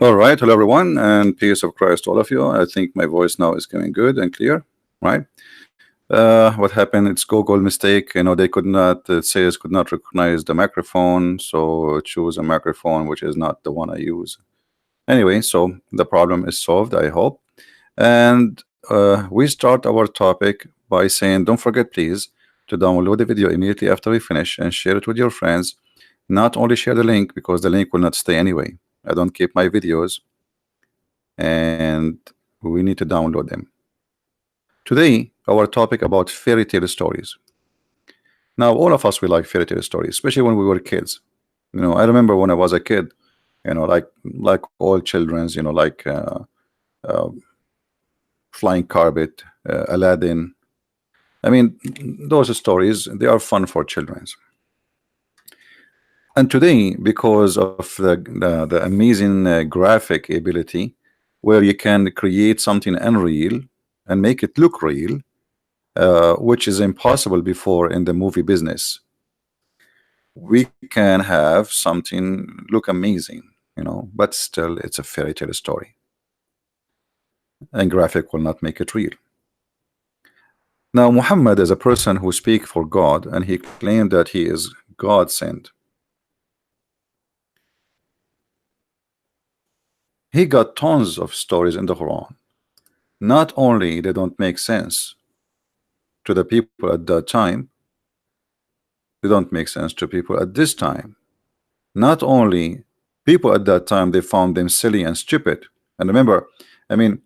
All right, hello everyone, and peace of Christ to all of you. I think my voice now is coming good and clear, right? What happened? It's Google mistake. They could not. It says could not recognize the microphone, so choose a microphone which is not the one I use. Anyway, so the problem is solved, I hope. And we start our topic by saying, don't forget, please, to download the video immediately after we finish and share it with your friends. Not only share the link because the link will not stay anyway. I don't keep my videos, and we need to download them. Today, our topic about fairy tale stories. Now, all of us we like fairy tale stories, especially when we were kids. I remember when I was a kid. Like all childrens. Uh, Flying Carpet, Aladdin. I mean, those stories, they are fun for children. And today, because of the amazing graphic ability, where you can create something unreal and make it look real, which is impossible before in the movie business, we can have something look amazing, but still it's a fairy tale story, and graphic will not make it real. Now, Muhammad is a person who speaks for God, and he claimed that he is God sent. He got tons of stories in the Quran. Not only they don't make sense to the people at that time, they don't make sense to people at this time. Not only people at that time, they found them silly and stupid. And remember, I mean,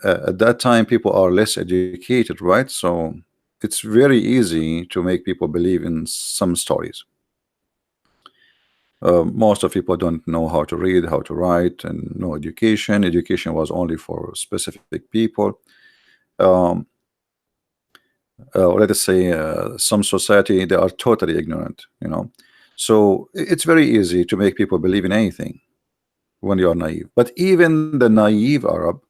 at that time people are less educated, right? So it's very easy to make people believe in some stories. Most of people don't know how to read, how to write, and no education. Education was only for specific people. Let us say some society, they are totally ignorant, so it's very easy to make people believe in anything when you are naive. But even the naive Arab,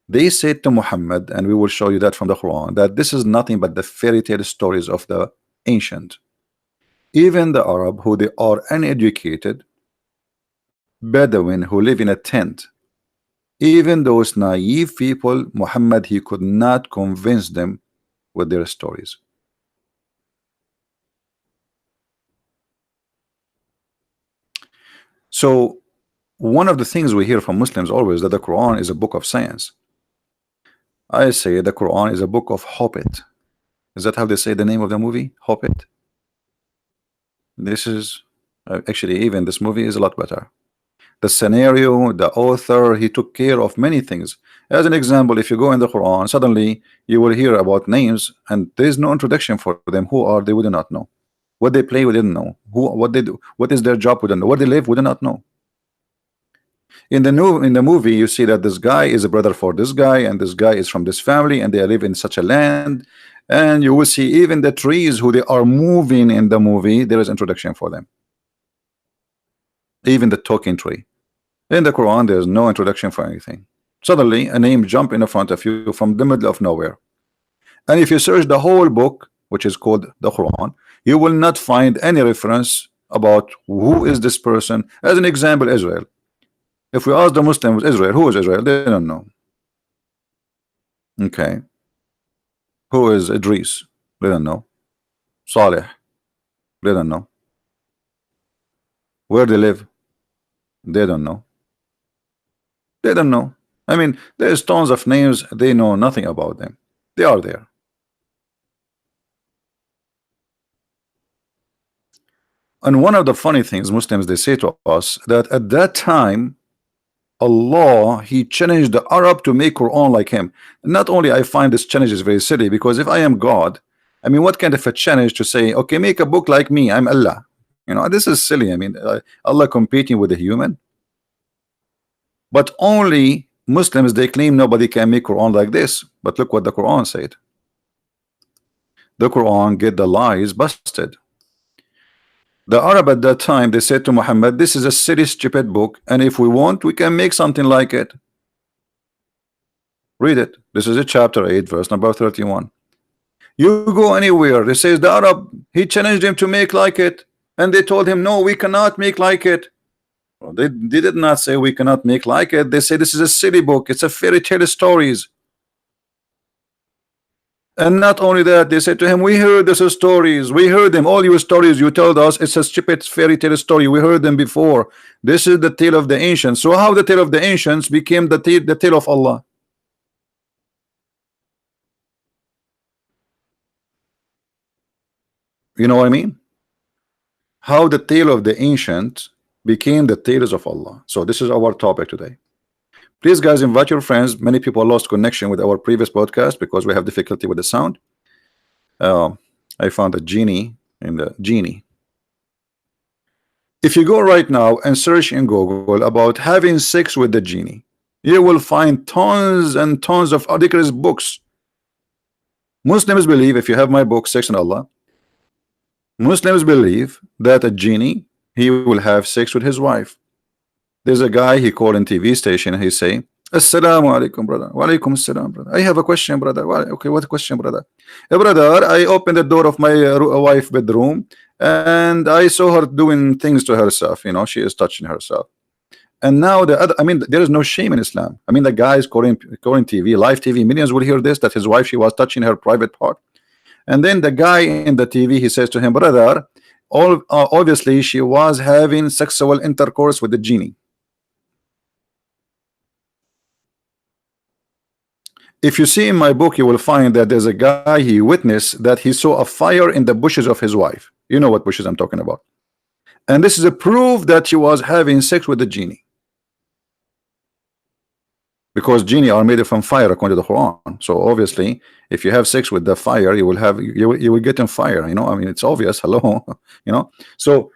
they said to Muhammad, and we will show you that from the Quran, that this is nothing but the fairy tale stories of the ancient. Even the Arab, who they are uneducated Bedouin who live in a tent, even those naive people, Muhammad, he could not convince them with their stories. So one of the things we hear from Muslims always, that the Quran is a book of science. I say the Quran is a book of Hobbit. Is that how they say the name of the movie? Hobbit. This is actually, even this movie is a lot better. The scenario, the author, he took care of many things. As an example, if you go in the Quran, suddenly you will hear about names and there is no introduction for them. Who are they? We do not know. What they play, we didn't know. What they do, what is their job, we don't know. Where they live, we do not know. In the movie, you see that this guy is a brother for this guy, and this guy is from this family, and they live in such a land. And you will see even the trees who they are moving in the movie, there is introduction for them. Even the talking tree. In the Quran, there is no introduction for anything. Suddenly, a name jump in front of you from the middle of nowhere. And if you search the whole book, which is called the Quran, you will not find any reference about who is this person. As an example, Israel. If we ask the Muslims, Israel, who is Israel? They don't know. Okay. Who is Idris? They don't know. Saleh? They don't know. Where they live? They don't know. They don't know. I mean, there's tons of names, they know nothing about them. They are there. And one of the funny things Muslims, they say to us, that at that time Allah, he challenged the Arab to make Quran like him. Not only I find this challenge is very silly, because if I am God, I mean, what kind of a challenge to say, okay, make a book like me, I'm Allah. This is silly. I mean, Allah competing with a human. But only Muslims, they claim nobody can make Quran like this. But look what the Quran said. The Quran get the lies busted. The Arab at that time, they said to Muhammad, this is a silly, stupid book, and if we want, we can make something like it. Read it. This is a chapter 8, verse number 31. You go anywhere, it says the Arab, he challenged him to make like it, and they told him, no, we cannot make like it. Well, they did not say we cannot make like it. They say this is a silly book. It's a fairy tale stories. And not only that, they said to him, we heard this stories. We heard them. All your stories you told us, it's a stupid fairy tale story. We heard them before. This is the tale of the ancients. So how the tale of the ancients became the tale of Allah? You know what I mean? How the tale of the ancient became the tales of Allah. So this is our topic today. Please guys, invite your friends. Many people lost connection with our previous podcast because we have difficulty with the sound. I found a genie in the genie. If you go right now and search in Google about having sex with the genie, you will find tons and tons of ridiculous books. Muslims believe, if you have my book Sex and Allah, Muslims believe that a genie, he will have sex with his wife. There's a guy he called in TV station and he say, Assalamu alaikum, brother. Wa alaikum assalam, brother. I have a question, brother. Okay, what question, brother? Brother, I opened the door of my wife bedroom and I saw her doing things to herself. You know, she is touching herself. And now the other, I mean, there is no shame in Islam. I mean, the guy is calling TV, live TV, millions will hear this, that his wife, she was touching her private part. And then the guy in the TV, he says to him, brother, obviously she was having sexual intercourse with the genie. If you see in my book, you will find that there's a guy, he witnessed that he saw a fire in the bushes of his wife. You know what bushes I'm talking about. And this is a proof that she was having sex with the genie. Because genie are made from fire according to the Quran. So obviously, if you have sex with the fire, you will get on fire. You know, I mean, it's obvious. Hello, you know. So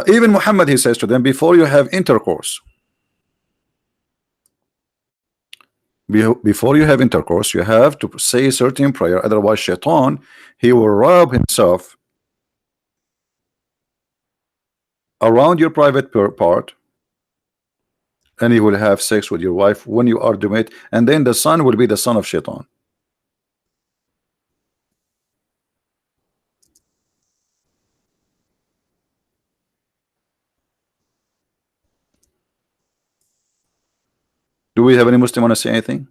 even Muhammad, he says to them, before you have intercourse, before you have intercourse, you have to say a certain prayer. Otherwise, shaitan, he will rub himself around your private part, and he will have sex with your wife when you are doing it, and then the son will be the son of shaitan. Do we have any Muslim want to say anything?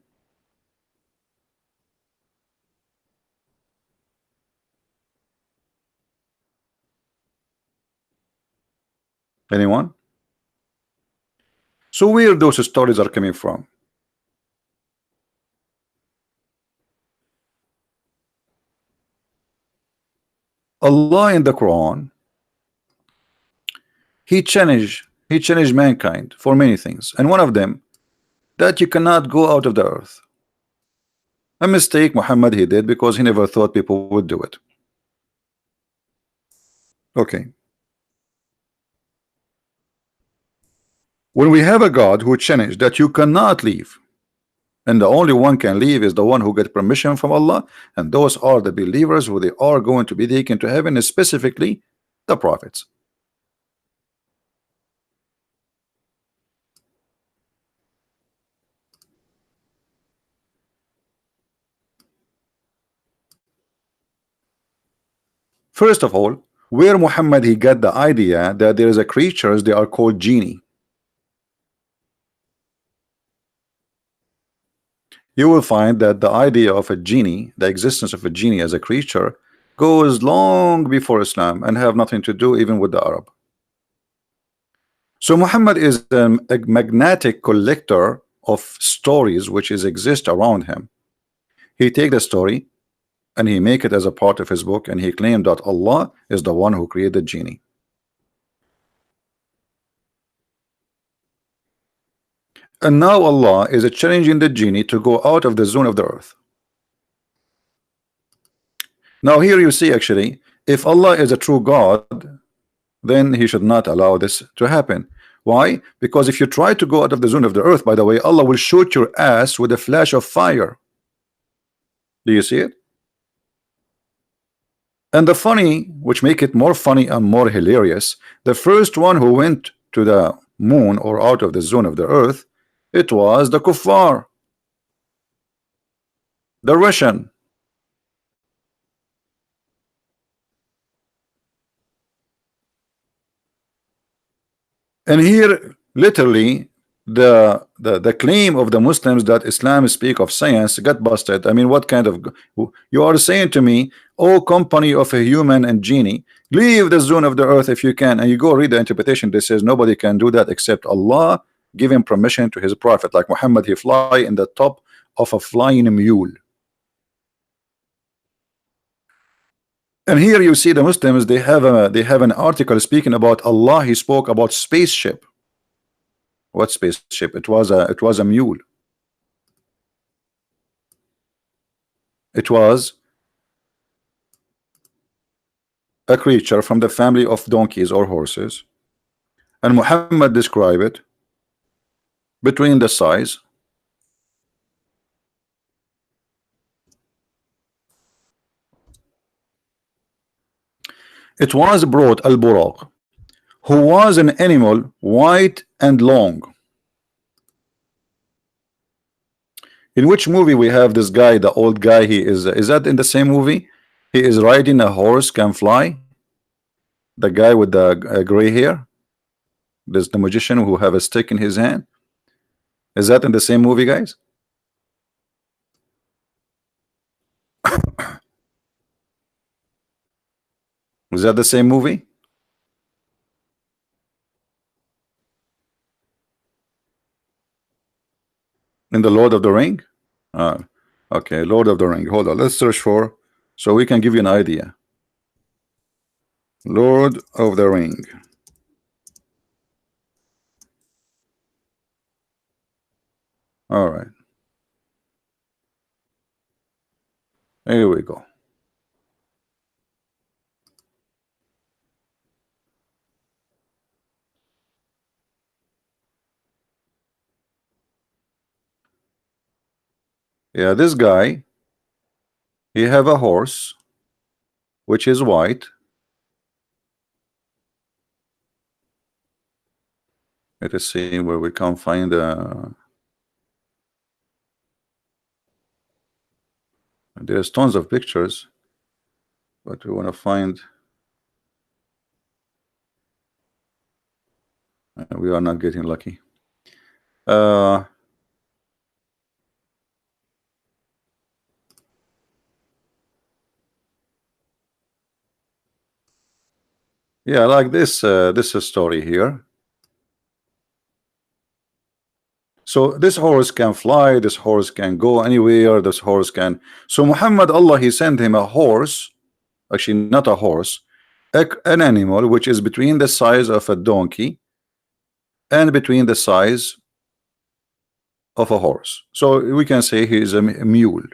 Anyone? So where those stories are coming from? Allah in the Quran, he challenged mankind for many things, and one of them, that you cannot go out of the earth. A mistake Muhammad he did because he never thought people would do it. Okay. When we have a God who challenged that you cannot leave, and the only one can leave is the one who gets permission from Allah, and those are the believers who they are going to be taken to heaven, specifically the prophets. First of all, where Muhammad he got the idea that there is a creatures, they are called genie. You will find that the idea of a genie, the existence of a genie as a creature, goes long before Islam and have nothing to do even with the Arab. So Muhammad is a magnetic collector of stories which exist around him. He take the story and he make it as a part of his book, and he claimed that Allah is the one who created genie. And now Allah is challenging the genie to go out of the zone of the earth. Now here you see, actually, if Allah is a true God, then he should not allow this to happen. Why? Because if you try to go out of the zone of the earth, by the way, Allah will shoot your ass with a flash of fire. Do you see it? And the funny, which make it more funny and more hilarious, the first one who went to the moon or out of the zone of the earth, it was the kuffar, the Russian. And here, literally, the claim of the Muslims that Islam speak of science got busted. I mean, what kind of, you are saying to me, oh company of a human and genie, leave the zone of the earth if you can, and you go read the interpretation that says nobody can do that except Allah giving permission to his prophet. Like Muhammad, he fly in the top of a flying mule. And here you see the Muslims, they have an article speaking about Allah. He spoke about spaceship. What spaceship? It was a mule. It was a creature from the family of donkeys or horses, and Muhammad described it between the size. It was brought al-Buraq, who was an animal white and long. In which movie we have this guy, the old guy? He is that in the same movie? He is riding a horse, can fly. The guy with the gray hair. There's the magician who have a stick in his hand. Is that in the same movie, guys? Is that the same movie? In the Lord of the Ring? Okay, Lord of the Ring. Hold on, let's search for, so we can give you an idea. Lord of the Ring. All right. Here we go. Yeah, this guy, he have a horse which is white. Let us see where we can find there's tons of pictures, but we want to find, we are not getting lucky. Yeah, like this this story here. So this horse can fly, this horse can go anywhere, this horse can. So Muhammad, Allah, he sent him a horse, actually not a horse, an animal which is between the size of a donkey and between the size of a horse. So we can say he is a mule.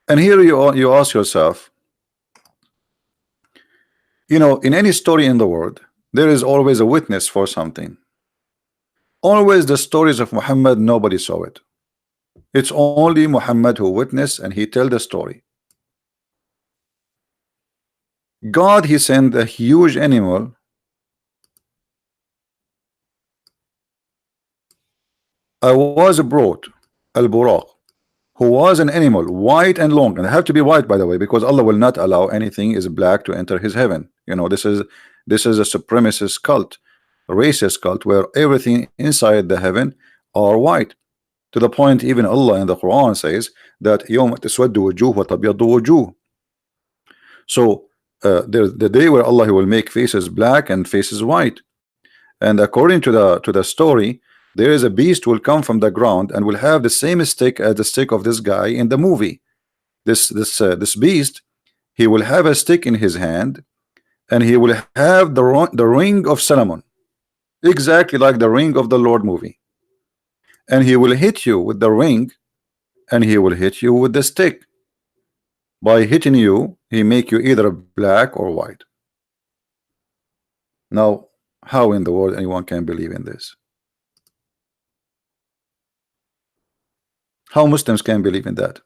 And here you ask yourself, you know, in any story in the world, there is always a witness for something. Always the stories of Muhammad, nobody saw it. It's only Muhammad who witnessed, and he tell the story. God, he sent a huge animal. I was brought al-Buraq, who was an animal white and long, and it have to be white, by the way, because Allah will not allow anything is black to enter his heaven. You know, this is a supremacist cult, a racist cult, where everything inside the heaven are white, to the point even Allah in the Quran says that يوم تسود وجوه وتبيض وجوه. So there's the day where Allah, he will make faces black and faces white. And according to the story, there is a beast will come from the ground and will have the same stick as the stick of this guy in the movie. This beast, he will have a stick in his hand, and he will have the ring of Solomon, exactly like the ring of the Lord movie. And he will hit you with the ring, and he will hit you with the stick. By hitting you, he make you either black or white. Now, how in the world anyone can believe in this? How Muslims can believe in that?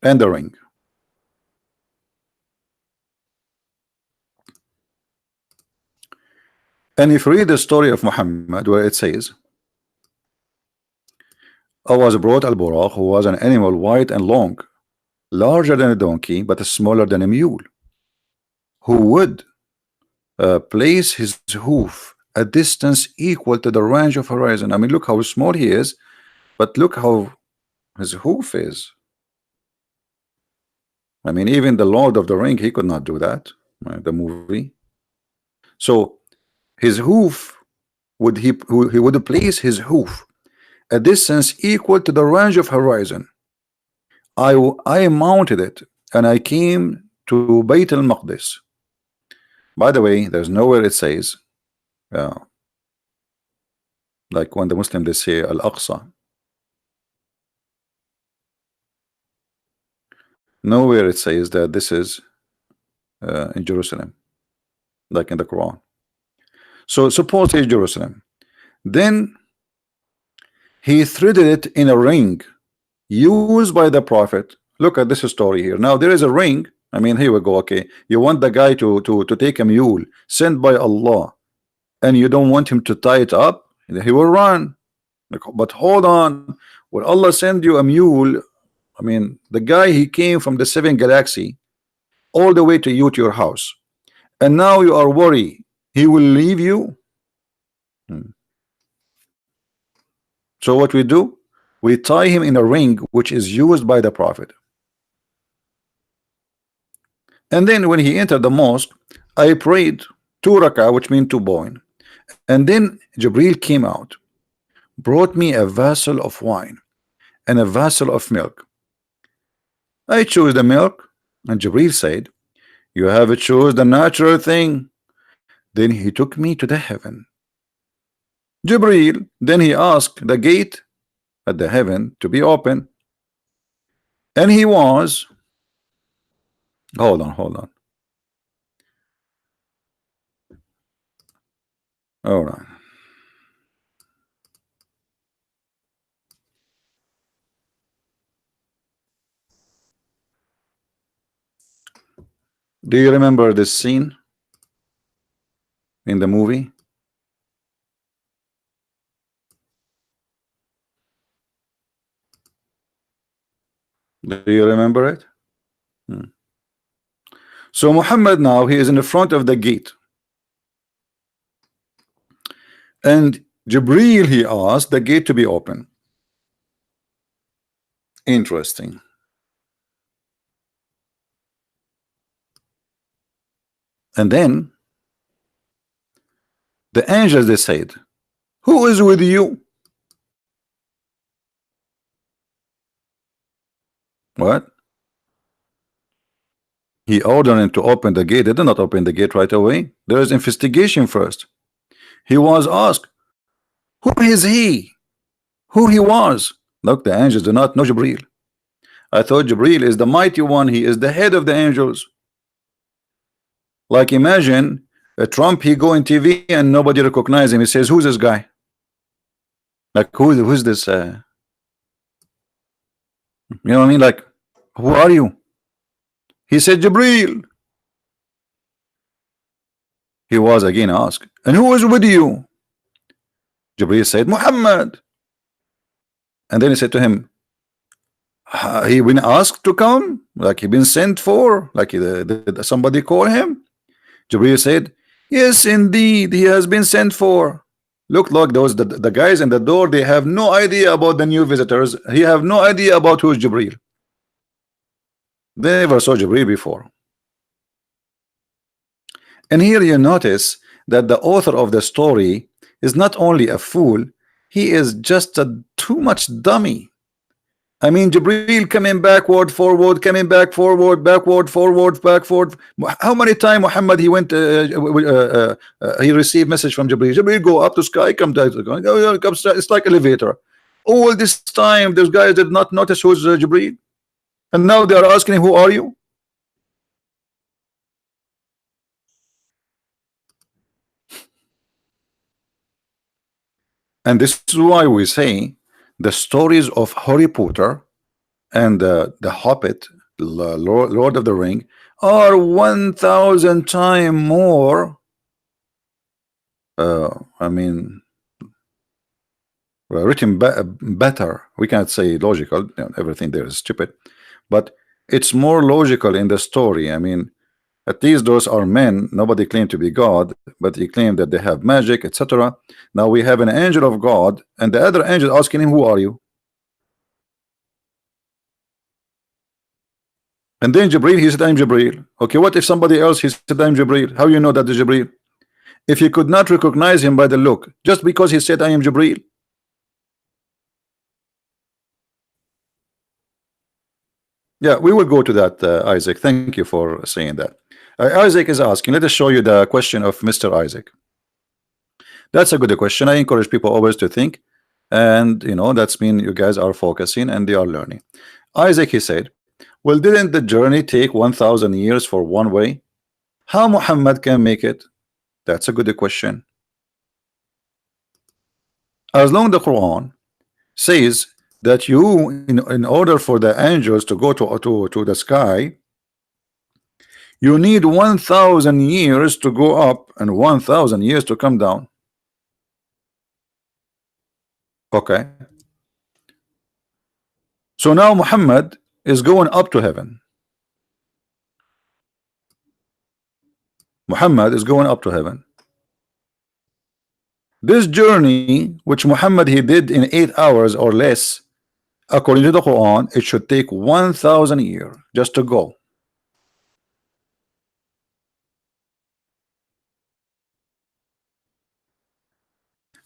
And the ring. And if you read the story of Muhammad, where it says, I was brought al-Buraq, who was an animal white and long. larger than a donkey but smaller than a mule, who would place his hoof a distance equal to the range of horizon. I mean, look how small he is, but look how his hoof is. I mean, even the Lord of the Ring, he could not do that, right? The movie. So his hoof would he would place his hoof a distance equal to the range of horizon. I mounted it and I came to Bayt al-Maqdis. By the way, there's nowhere it says, like when the Muslims they say Al-Aqsa, nowhere it says that this is in Jerusalem, like in the Quran. So suppose it's Jerusalem, then he threaded it in a ring used by the Prophet. Look at this story here. Now there is a ring. I mean, here we go. Okay, you want the guy to take a mule sent by Allah, and you don't want him to tie it up. He will run. But hold on, when Allah send you a mule, I mean, the guy, he came from the 7th galaxy all the way to you, to your house, and now you are worried he will leave you. So what we do, we tie him in a ring which is used by the Prophet. And then when he entered the mosque, I prayed 2 rak'ah, which means 2 boin. And then Jibril came out, brought me a vessel of wine and a vessel of milk. I chose the milk, and Jibril said, you have chose the natural thing. Then he took me to the heaven. Jibril, then he asked the gate at the heaven to be open, and he was, hold on. All right. Do you remember this scene in the movie? Do you remember it? So Muhammad now, he is in the front of the gate, and Jibril, he asked the gate to be open. Interesting. And then the angels, they said, who is with you? What? He ordered him to open the gate. They did not open the gate right away. There is investigation first. He was asked, who is he? Who he was? Look, the angels do not know Jibril. I thought Jibril is the mighty one. He is the head of the angels. Like imagine Trump, he go in TV and nobody recognize him. He says, who's this guy? Like who's this? You know what I mean? Like, who are you? He said, Jibril. He was again asked, and who is with you? Jibril said, Muhammad. And then he said to him, he been asked to come, like he been sent for, like did somebody call him? Jibril said, yes, indeed, he has been sent for. Look, those the guys in the door, they have no idea about the new visitors. He have no idea about who is Jibril. They never saw Jibril before. And here you notice that the author of the story is not only a fool, he is just a too much dummy. I mean, Jibril coming backward, forward, coming back, forward, backward, forward, backward. How many times Muhammad he went? He received message from Jibril. Jibril go up to sky, come down to sky. It's like elevator. All this time, those guys did not notice who's Jibril, and now they are asking him, "Who are you?" And this is why we say the stories of Harry Potter and the Hobbit, Lord of the Ring, are 1,000 times more. I mean, written better. We can't say logical. Everything there is stupid, but it's more logical in the story. I mean, at least those are men. Nobody claimed to be God, but he claimed that they have magic, etc. Now we have an angel of God, and the other angel asking him, "Who are you?" And then Jibril, he said, "I'm Jibril." Okay, what if somebody else he said, "I'm Jibril"? How you know that is Jibril? If you could not recognize him by the look, just because he said, "I am Jibril." Yeah, we will go to that, Isaac. Thank you for saying that. Isaac is asking, let us show you the question of Mr. Isaac. That's a good question. I encourage people always to think, and you know, that's mean you guys are focusing and they are learning. Isaac, he said, well, didn't the journey take 1,000 years for one way? How Muhammad can make it? That's a good question. As long the Quran says that you, in order for the angels to go to the sky, you need 1,000 years to go up and 1,000 years to come down. Okay. So now Muhammad is going up to heaven. Muhammad is going up to heaven. This journey, which Muhammad he did in 8 hours or less, according to the Quran, it should take 1,000 years just to go.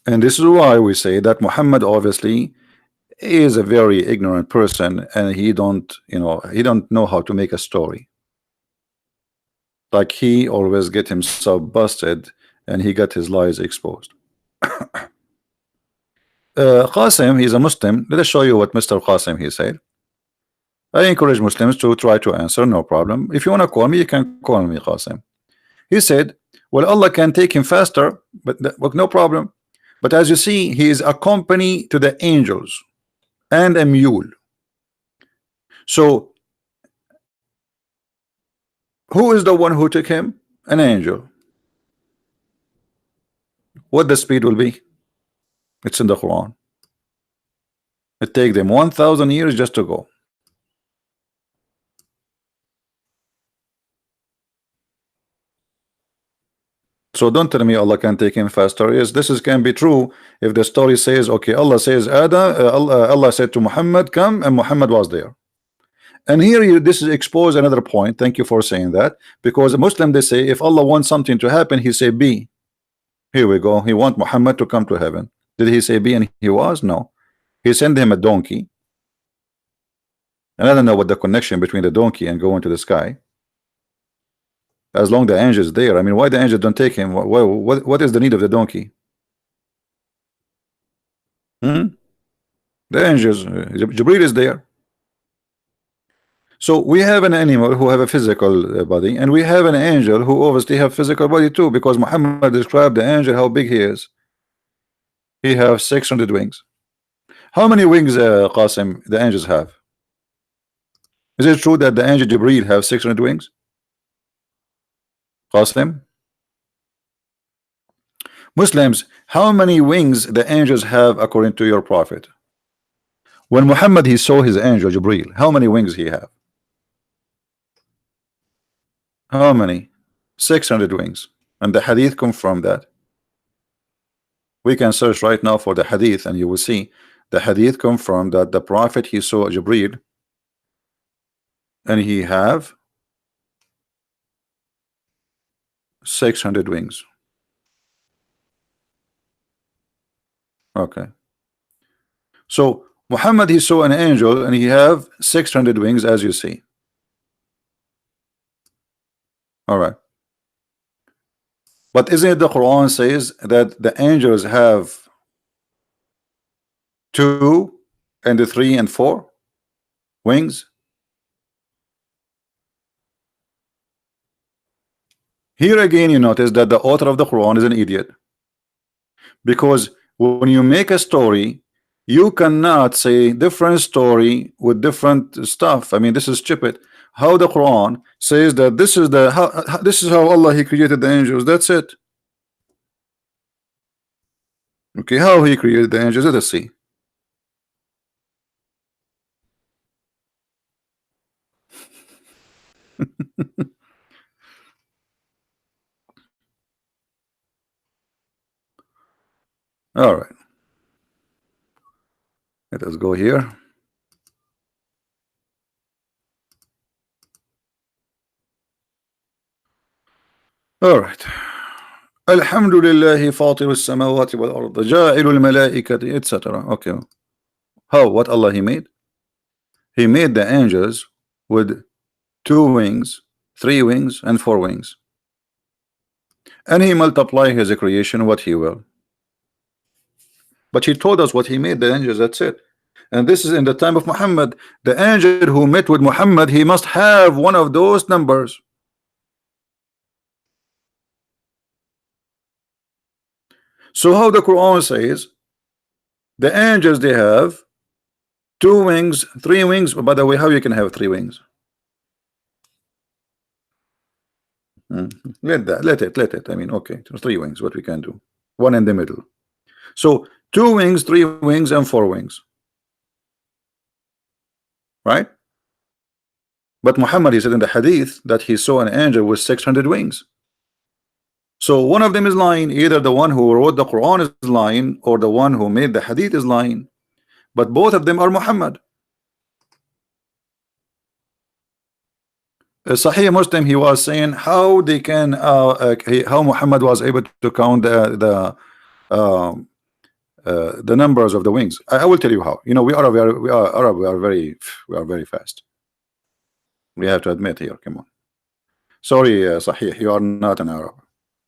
And this is why we say that Muhammad obviously is a very ignorant person, and he don't, you know, he don't know how to make a story. Like he always get himself busted, and he got his lies exposed. Qasim, he's a Muslim. Let us show you what Mr. Qasim he said. I encourage Muslims to try to answer, no problem. If you want to call me, you can call me Qasim. He said, well, Allah can take him faster, but no problem. But as you see, he is a company to the angels and a mule. So who is the one who took him? An angel. What the speed will be? It's in the Quran. It take them 1,000 years just to go. So don't tell me Allah can take him faster. Yes, this is can be true if the story says, okay, Allah says Adam, Allah said to Muhammad, come, and Muhammad was there. And here this is expose another point. Thank you for saying that, because a Muslim, they say if Allah wants something to happen, he say be. Here we go. He want Muhammad to come to heaven. Did he say be and he was? No. He sent him a donkey. And I don't know what the connection between the donkey and going to the sky. As long the angel is there. I mean, why the angel don't take him? What is the need of the donkey? The angels, Jibril is there. So we have an animal who have a physical body, and we have an angel who obviously have physical body too, because Muhammad described the angel how big he is. He have 600 wings. How many wings, Qasim, the angels have? Is it true that the angel Jibril have 600 wings? Qasim? Muslims, how many wings the angels have according to your prophet? When Muhammad he saw his angel Jibril, how many wings he have? How many? 600 wings. And the hadith confirm that. We can search right now for the hadith, and you will see the hadith confirm that the prophet he saw Jibril, and he have 600 wings. Okay. So Muhammad he saw an angel, and he have 600 wings, as you see. All right. But isn't it the Quran says that the angels have 2 and 3 and 4 wings? Here again you notice that the author of the Quran is an idiot, because when you make a story, you cannot say different story with different stuff. I mean, this is stupid. How the Quran says that this is the this is how Allah he created the angels. That's it. Okay, how he created the angels? Let us see. All right, let us go here. All right. Alhamdulillah fatir as-samawati wal ard ja'ilul malaikati etc. Okay. How? What Allah He made? He made the angels with 2 wings, 3 wings, and 4 wings. And He multiply His creation what He will. But He told us what He made the angels, that's it. And this is in the time of Muhammad. The angel who met with Muhammad, he must have one of those numbers. So how the Quran says the angels, they have 2 wings, 3 wings. By the way, how you can have 3 wings? Let it. I mean, okay, 3 wings. What we can do? One in the middle. So 2 wings, 3 wings, and 4 wings. Right? But Muhammad, he said in the hadith that he saw an angel with 600 wings. So one of them is lying. Either the one who wrote the Quran is lying, or the one who made the hadith is lying. But both of them are Muhammad. Sahih Muslim, he was saying how they can how Muhammad was able to count the numbers of the wings. I will tell you how. You know, we are Arab. We are very fast. We have to admit here. Come on. Sorry, Sahih, you are not an Arab.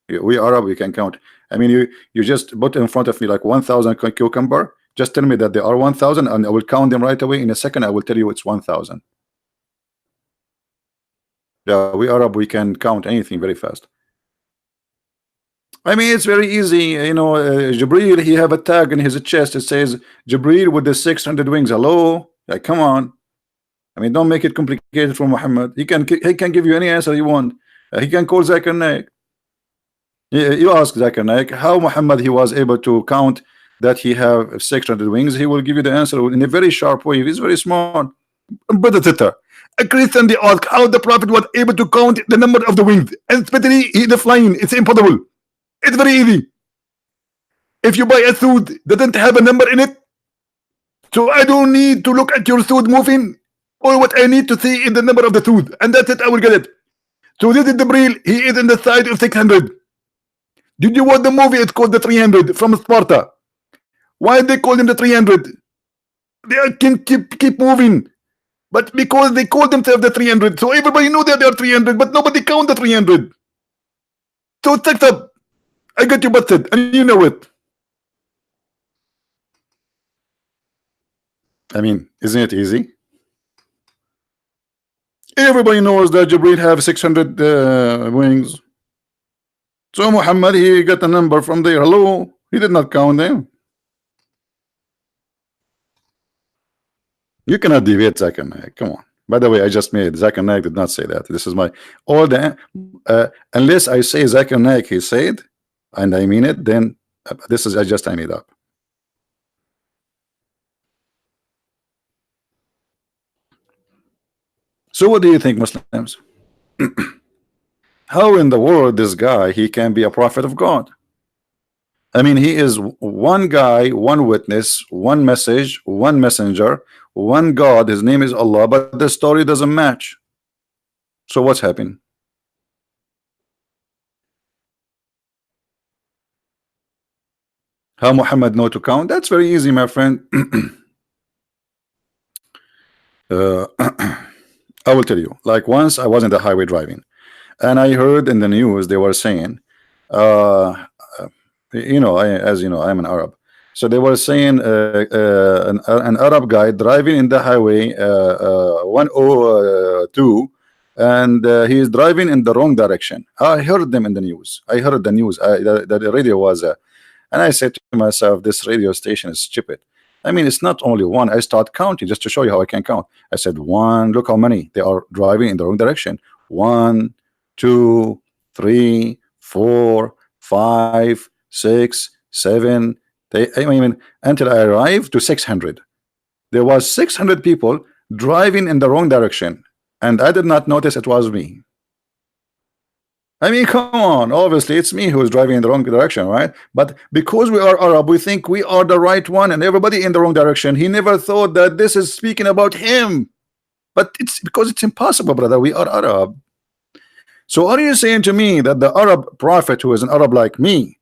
We Arab, we can count. I mean, you just put in front of me like 1,000 cucumber. Just tell me that there are 1,000, and I will count them right away. In a second, I will tell you it's 1,000. Yeah, we Arab, we can count anything very fast. I mean, it's very easy. You know, Jibreel, he have a tag in his chest. It says Jibreel with the 600 wings. Hello, like, come on. I mean, don't make it complicated for Muhammad. He can give you any answer you want. He can call Zakir Naik. You ask Zakir Naik how Muhammad he was able to count that he have 600 wings. He will give you the answer in a very sharp way. He's very smart. But a Christian, they ask how the Prophet was able to count the number of the wings, and especially the flying. It's impossible. It's very easy. If you buy a suit that doesn't have a number in it, so I don't need to look at your suit moving. All what I need to see is the number of the suit, and that's it. I will get it. So this is Jibreel. He is in the side of 600. Did you watch the movie? It's called the 300 from Sparta. Why they call him the 300? They can keep moving. But because they call themselves the 300, so everybody know that they are 300, but nobody count the 300. So it's up. I got you busted, and you know it. I mean, isn't it easy? Everybody knows that Jibreel have 600 wings. So Muhammad, he got a number from there. Hello, he did not count them. You cannot deviate Zakir Naik. Come on. By the way, I just made Zakir Naik did not say that. This is my all the unless I say Zakir Naik he said, and I mean it, then this is I made up. So what do you think, Muslims? How in the world this guy he can be a prophet of God? I mean, he is one guy, one witness, one message, one messenger, one God. His name is Allah, but the story doesn't match. So what's happening? How Muhammad know to count? That's very easy, my friend. I will tell you. Like once I was in the highway driving, and I heard in the news they were saying, you know, as you know, I'm an Arab. So they were saying an Arab guy driving in the highway 102, and he is driving in the wrong direction. I heard them in the news. I heard the news. The radio was, and I said to myself, this radio station is stupid. I mean, it's not only one. I start counting just to show you how I can count. I said one. Look how many they are driving in the wrong direction. 1, 2, 3, 4, 5, 6, 7. I mean, until I arrived to 600. There was 600 people driving in the wrong direction, and I did not notice it was me. I mean, come on. Obviously, it's me who is driving in the wrong direction, right? But because we are Arab, we think we are the right one, and everybody in the wrong direction. He never thought that this is speaking about him. But it's because it's impossible, brother. We are Arab. So are you saying to me that the Arab prophet, who is an Arab like me,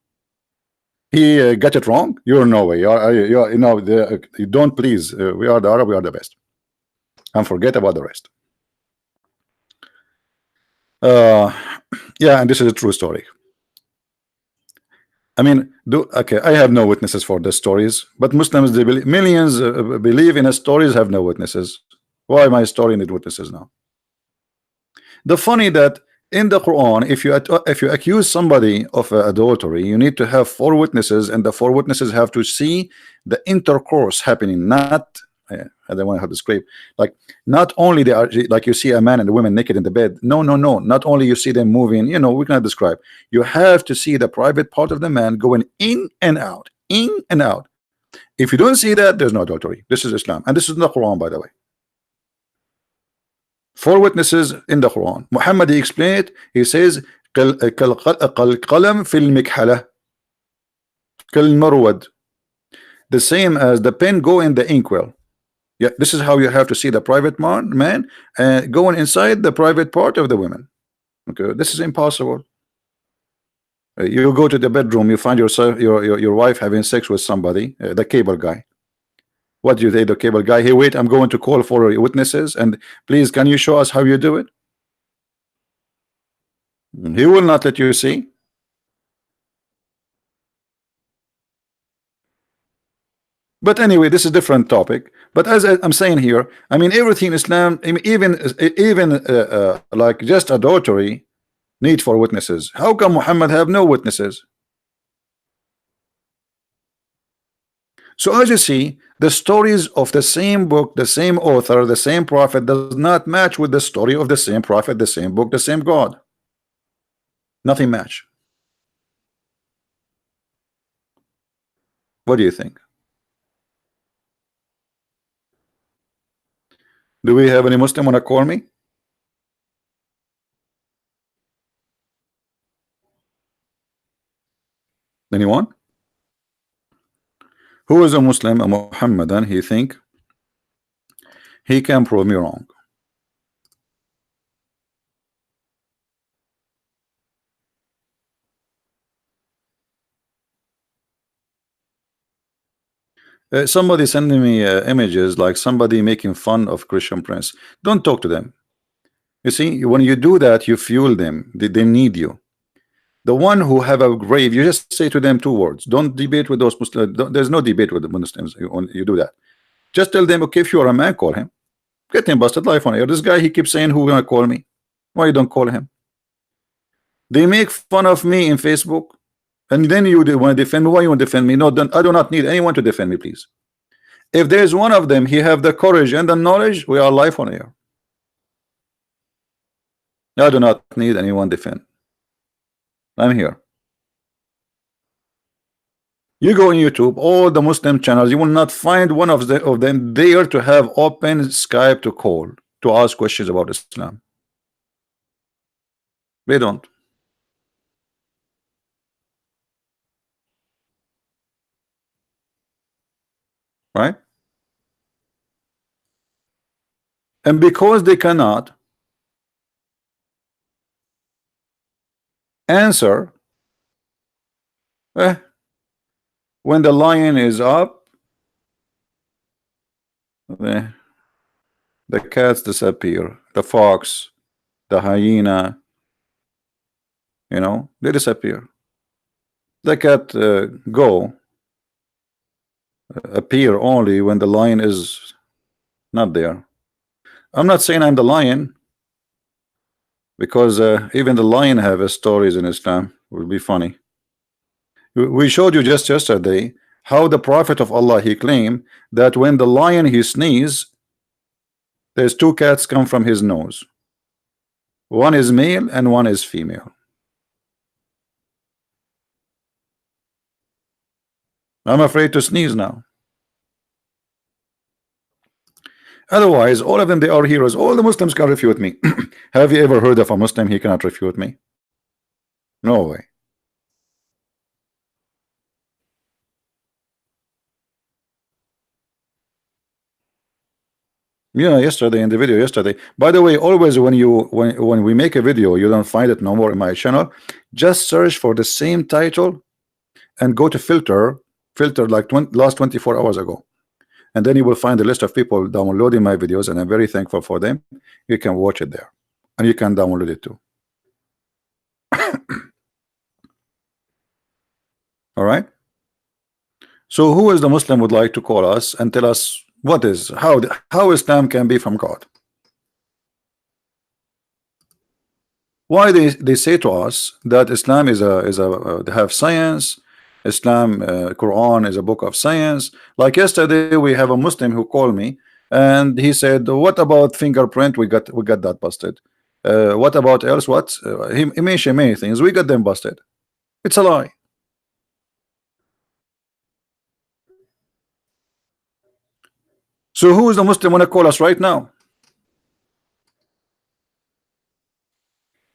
he got it wrong? You're no way. You know, you don't please. We are the Arab. We are the best. And forget about the rest. Uh, yeah, and this is a true story. I mean, okay, I have no witnesses for the stories, but Muslims, they believe, millions believe in a stories, have no witnesses. Why my story need witnesses now? The funny that in the Quran, if you accuse somebody of adultery, you need to have 4 witnesses, and the 4 witnesses have to see the intercourse happening, not I don't want to describe, like, not only they are like you see a man and a woman naked in the bed. No, no, no. Not only you see them moving, you know, we cannot describe. You have to see the private part of the man going in and out, in and out. If you don't see that, there's no adultery. This is Islam, and this is in the Quran, by the way. 4 witnesses in the Quran. Muhammad, he explained it. He says, the same as the pen go in the inkwell. Yeah, this is how you have to see the private man going inside the private part of the women. Okay, this is impossible. You go to the bedroom, you find yourself your wife having sex with somebody, the cable guy. What do you say, the cable guy? Hey, wait, I'm going to call for witnesses, and please, can you show us how you do it? He will not let you see. But anyway, this is a different topic. But as I'm saying here, I mean, everything in Islam, even like just adultery, need for witnesses. How come Muhammad have no witnesses? So as you see, the stories of the same book, the same author, the same prophet does not match with the story of the same prophet, the same book, the same God. Nothing match. What do you think? Do we have any Muslim want to call me? Anyone? Who is a Muslim, a Muhammadan, he think he can prove me wrong? Somebody sending me images like somebody making fun of Christian Prince. Don't talk to them. You see, when you do that, you fuel them. They need you. The one who have a grave, you just say to them 2 words. Don't debate with those Muslims. There's no debate with the Muslims. You do that. Just tell them, okay, if you are a man, call him. Get him busted life on air. This guy, he keeps saying, who gonna call me? Why you don't call him? They make fun of me in Facebook, and then you want to defend me. Why you want to defend me? No, I do not need anyone to defend me, please. If there's one of them, he have the courage and the knowledge, we are live on air. I do not need anyone defend. I'm here. You go on YouTube, all the Muslim channels, you will not find one of them there to have open Skype to call to ask questions about Islam. They don't. Right? And because they cannot answer, when the lion is up, the cats disappear, the fox, the hyena, you know, they disappear. The cat appear only when the lion is not there. I'm not saying I'm the lion, because even the lion have stories in Islam. It would be funny. We showed you just yesterday how the Prophet of Allah, he claimed that when the lion he sneeze, there's 2 cats come from his nose. One is male and one is female. I'm afraid to sneeze now. Otherwise, all of them, they are heroes. All the Muslims can refute me. Have you ever heard of a Muslim he cannot refute me? No way. Yeah, yesterday in the video yesterday. By the way, always when we make a video, you don't find it no more in my channel. Just search for the same title and go to filter like last 24 hours ago, and then you will find a list of people downloading my videos, and I'm very thankful for them. You can watch it there, and you can download it too. All right. So who is the Muslim would like to call us and tell us what is how Islam can be from God? Why they say to us that Islam is a they have science. Islam, Quran is a book of science. Like yesterday, we have a Muslim who called me and he said, "What about fingerprint? We got that busted. What about else? What he mentioned many things. We got them busted. It's a lie." So who is the Muslim want to call us right now?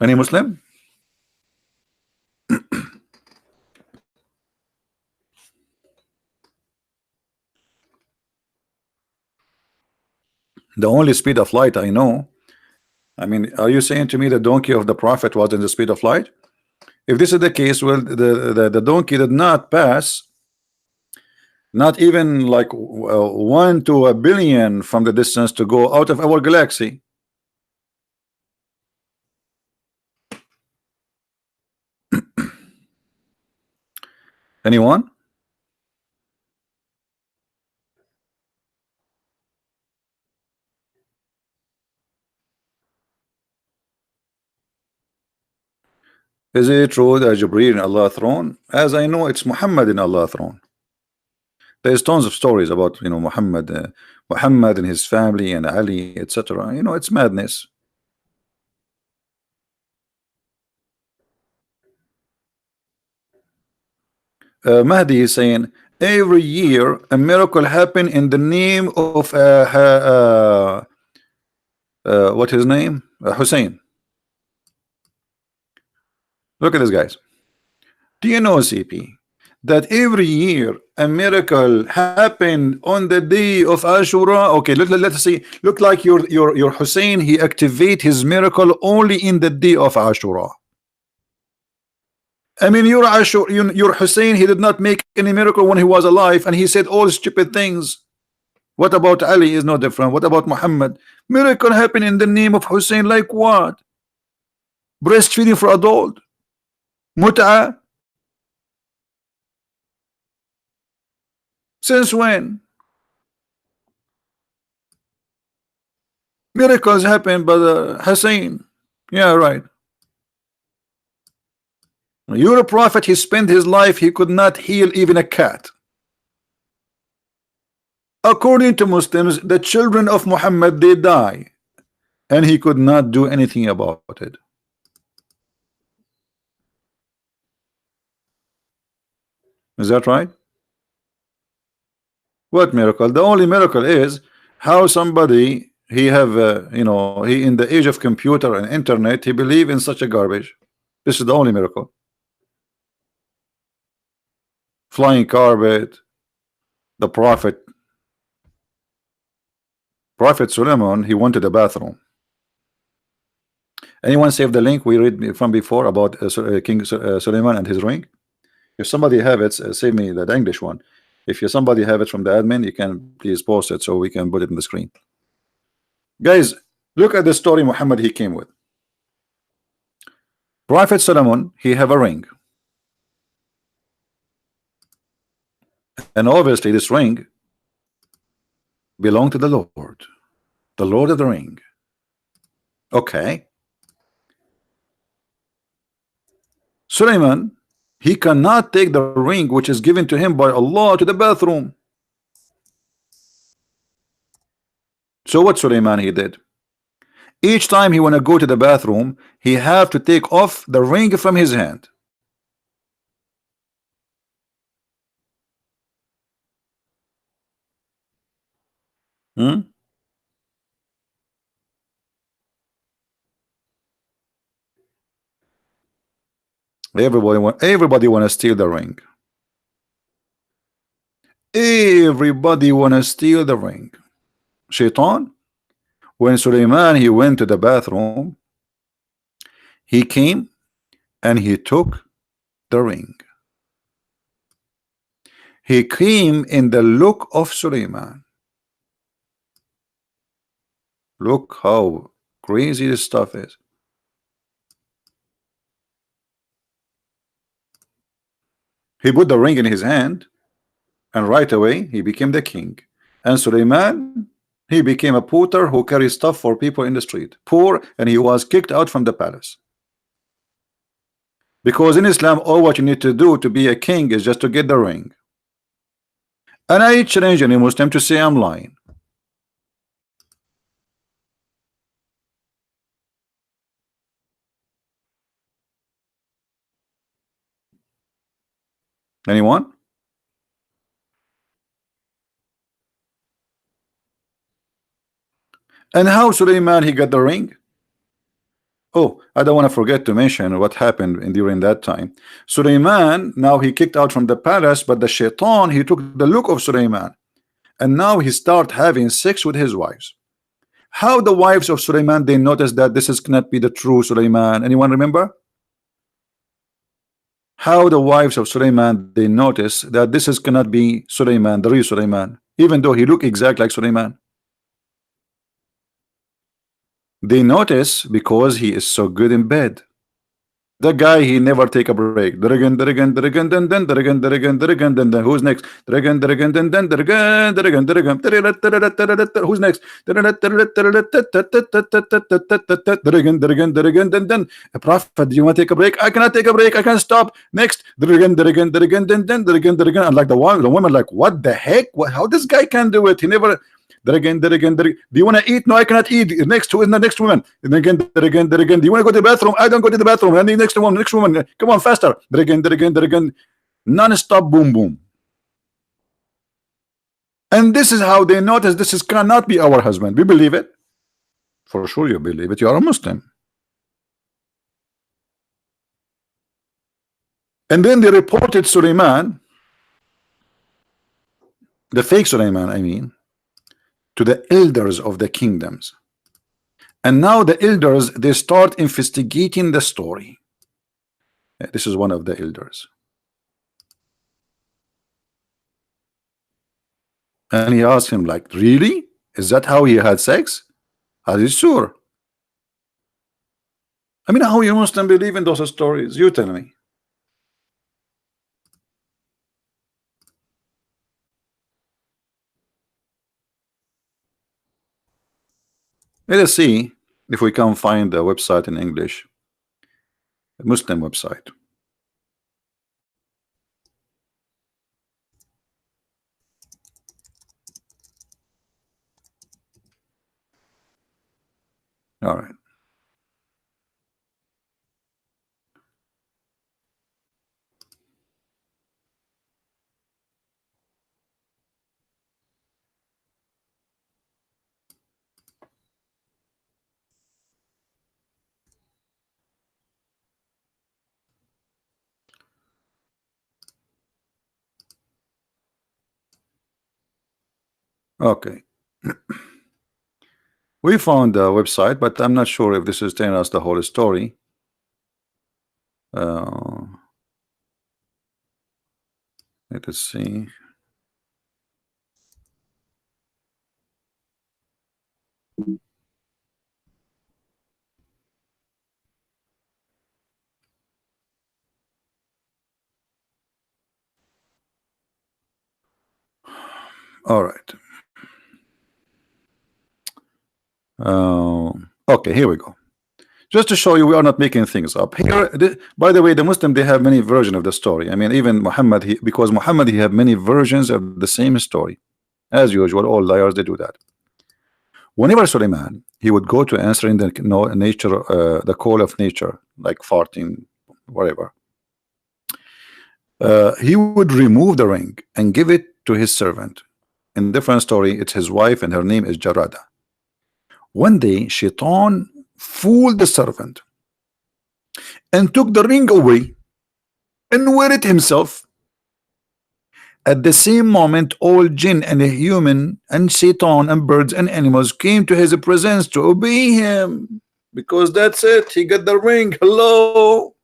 Any Muslim? The only speed of light I know. I mean, are you saying to me the donkey of the prophet was in the speed of light? If this is the case, well, the donkey did not pass, not even like 1 to a billion from the distance to go out of our galaxy. Anyone? Is it true that Jibreel in Allah's throne? As I know, it's Muhammad in Allah's throne. There's tons of stories about Muhammad and his family and Ali, etc. It's madness. Mahdi is saying every year a miracle happen in the name of what his name? Hussein. Look at this, guys. Do you know, CP, that every year a miracle happened on the day of Ashura? Okay, let's see. Look like your Hussein, he activate his miracle only in the day of Ashura. I mean, your Hussein, he did not make any miracle when he was alive, and he said all stupid things. What about Ali is no different. What about Muhammad? Miracle happen in the name of Hussein, like what? Breastfeeding for adult? Mut'a? Since when? Miracles happen by the Hussein. Yeah, right. You're a prophet, he spent his life, he could not heal even a cat. According to Muslims, the children of Muhammad, they die, and he could not do anything about it. Is that right? What miracle? The only miracle is how somebody he have he in the age of computer and internet, he believe in such a garbage. This is the only miracle. Flying carpet, the Prophet Suleiman, he wanted a bathroom. Anyone save the link we read from before about King Suleiman and his ring? If somebody have it, save me that English one. If somebody have it from the admin, you can please post it so we can put it in the screen. Guys, look at the story Muhammad he came with. Prophet Solomon, he have a ring, and obviously this ring belonged to the Lord of the ring. Okay. Suleiman, he cannot take the ring which is given to him by Allah to the bathroom. So what Suleiman he did? Each time he want to go to the bathroom, he have to take off the ring from his hand. Hmm? Everybody want to steal the ring. Everybody want to steal the ring. Shaitan, when Suleiman he went to the bathroom, he came and he took the ring. He came in the look of Suleiman. Look how crazy this stuff is. He put the ring in his hand, and right away he became the king. And Suleiman, he became a porter who carries stuff for people in the street, poor, and he was kicked out from the palace. Because in Islam, all what you need to do to be a king is just to get the ring. And I challenge any Muslim to say I'm lying. Anyone? And how Suleiman he got the ring? Oh, I don't want to forget to mention what happened during that time. Suleiman, now he kicked out from the palace, but the shaitan, he took the look of Suleiman. And now he start having sex with his wives. How the wives of Suleiman, they noticed that this is cannot be the true Suleiman? Anyone remember? How the wives of Suleiman, they notice that this is cannot be Suleiman, the real Suleiman, even though he looked exactly like Suleiman. They notice because he is so good in bed. The guy, he never take a break. Who's next? Who's next? A prophet, do you want to take a break? I cannot take a break. I can't stop. Next. And like the woman, like, what the heck? How this guy can do it? He never. Do you want to eat? No, I cannot eat. Next, who is the next woman? And again. Do you want to go to the bathroom? I don't go to the bathroom. And the next woman. Come on, faster. Non-stop, boom, boom. And this is how they notice this is cannot be our husband. We believe it. For sure, you believe it. You are a Muslim. And then they reported Suleiman, the fake Suleiman, I mean, to the elders of the kingdoms. And now the elders, they start investigating the story. This is one of the elders. And he asked him, like, really? Is that how he had sex? Are you sure? I mean, how you Muslim believe in those stories? You tell me. Let us see if we can find the website in English, a Muslim website. All right. Okay. We found the website, but I'm not sure if this is telling us the whole story. Let us see. All right. Okay, here we go. Just to show you we are not making things up. Here, by the way, the Muslim, they have many versions of the story. I mean, even Muhammad, because Muhammad, he have many versions of the same story. As usual, all liars, they do that. Whenever Suleiman, he would go to answering the nature, the call of nature, like farting, whatever. He would remove the ring and give it to his servant. In different story, it's his wife, and her name is Jarada. One day, Shaitan fooled the servant and took the ring away and wear it himself. At the same moment, all jinn and human and Satan and birds and animals came to his presence to obey him. Because that's it, he got the ring. Hello.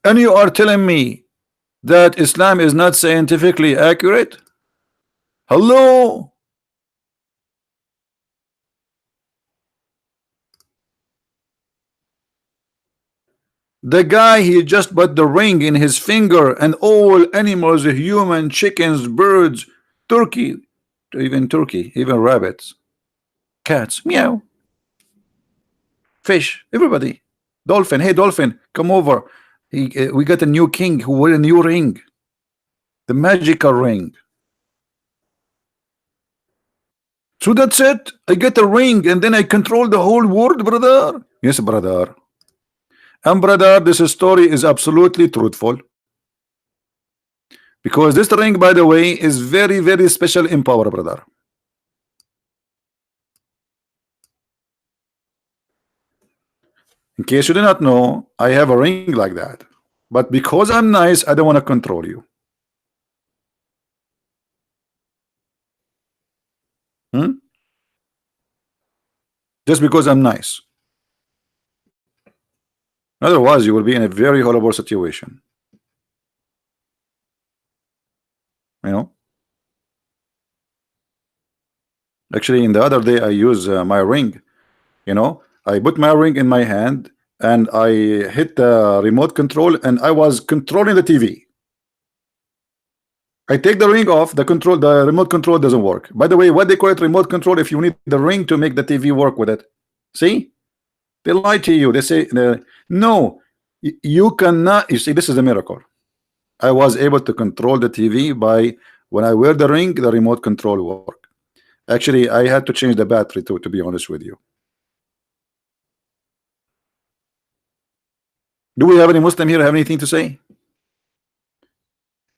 And you are telling me that Islam is not scientifically accurate? Hello. The guy, he just put the ring in his finger, and all animals, human, chickens, birds, turkey, even rabbits, cats, meow, fish, everybody, dolphin. Hey, dolphin, come over. We got a new king who wear a new ring, the magical ring. So that's it. I get a ring, and then I control the whole world, brother. Yes, brother. And brother, this story is absolutely truthful. Because this ring, by the way, is very, very special in power, brother. In case you do not know, I have a ring like that. But because I'm nice, I don't want to control you. Hmm? Just because I'm nice. Otherwise, you will be in a very horrible situation. You know? Actually, in the other day, I use my ring. You know? I put my ring in my hand and I hit the remote control and I was controlling the TV. I take the ring off, the remote control doesn't work. By the way, what they call it remote control if you need the ring to make the TV work with it. See? They lie to you. They say, no, you cannot. You see, this is a miracle. I was able to control the TV by when I wear the ring, the remote control work. Actually, I had to change the battery to be honest with you. Do we have any Muslim here have anything to say?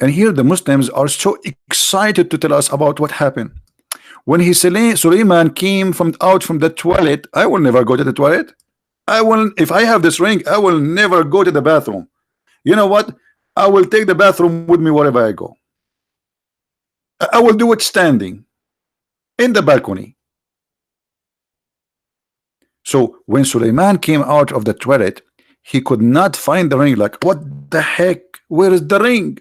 And here the Muslims are so excited to tell us about what happened. When Suleiman came out from the toilet, I will never go to the toilet. I will, if I have this ring, I will never go to the bathroom. You know what? I will take the bathroom with me wherever I go. I will do it standing in the balcony. So when Suleiman came out of the toilet, he could not find the ring. Like, what the heck? Where is the ring?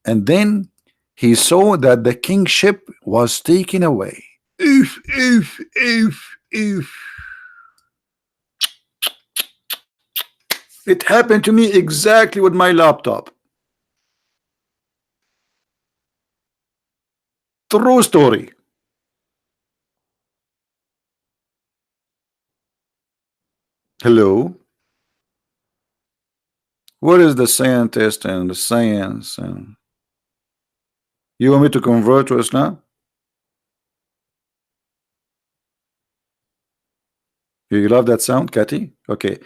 And then he saw that the kingship was taken away. If. It happened to me exactly with my laptop. True story. Hello? What is the scientist and the science? And you want me to convert to Islam? You love that sound, Cathy? Okay.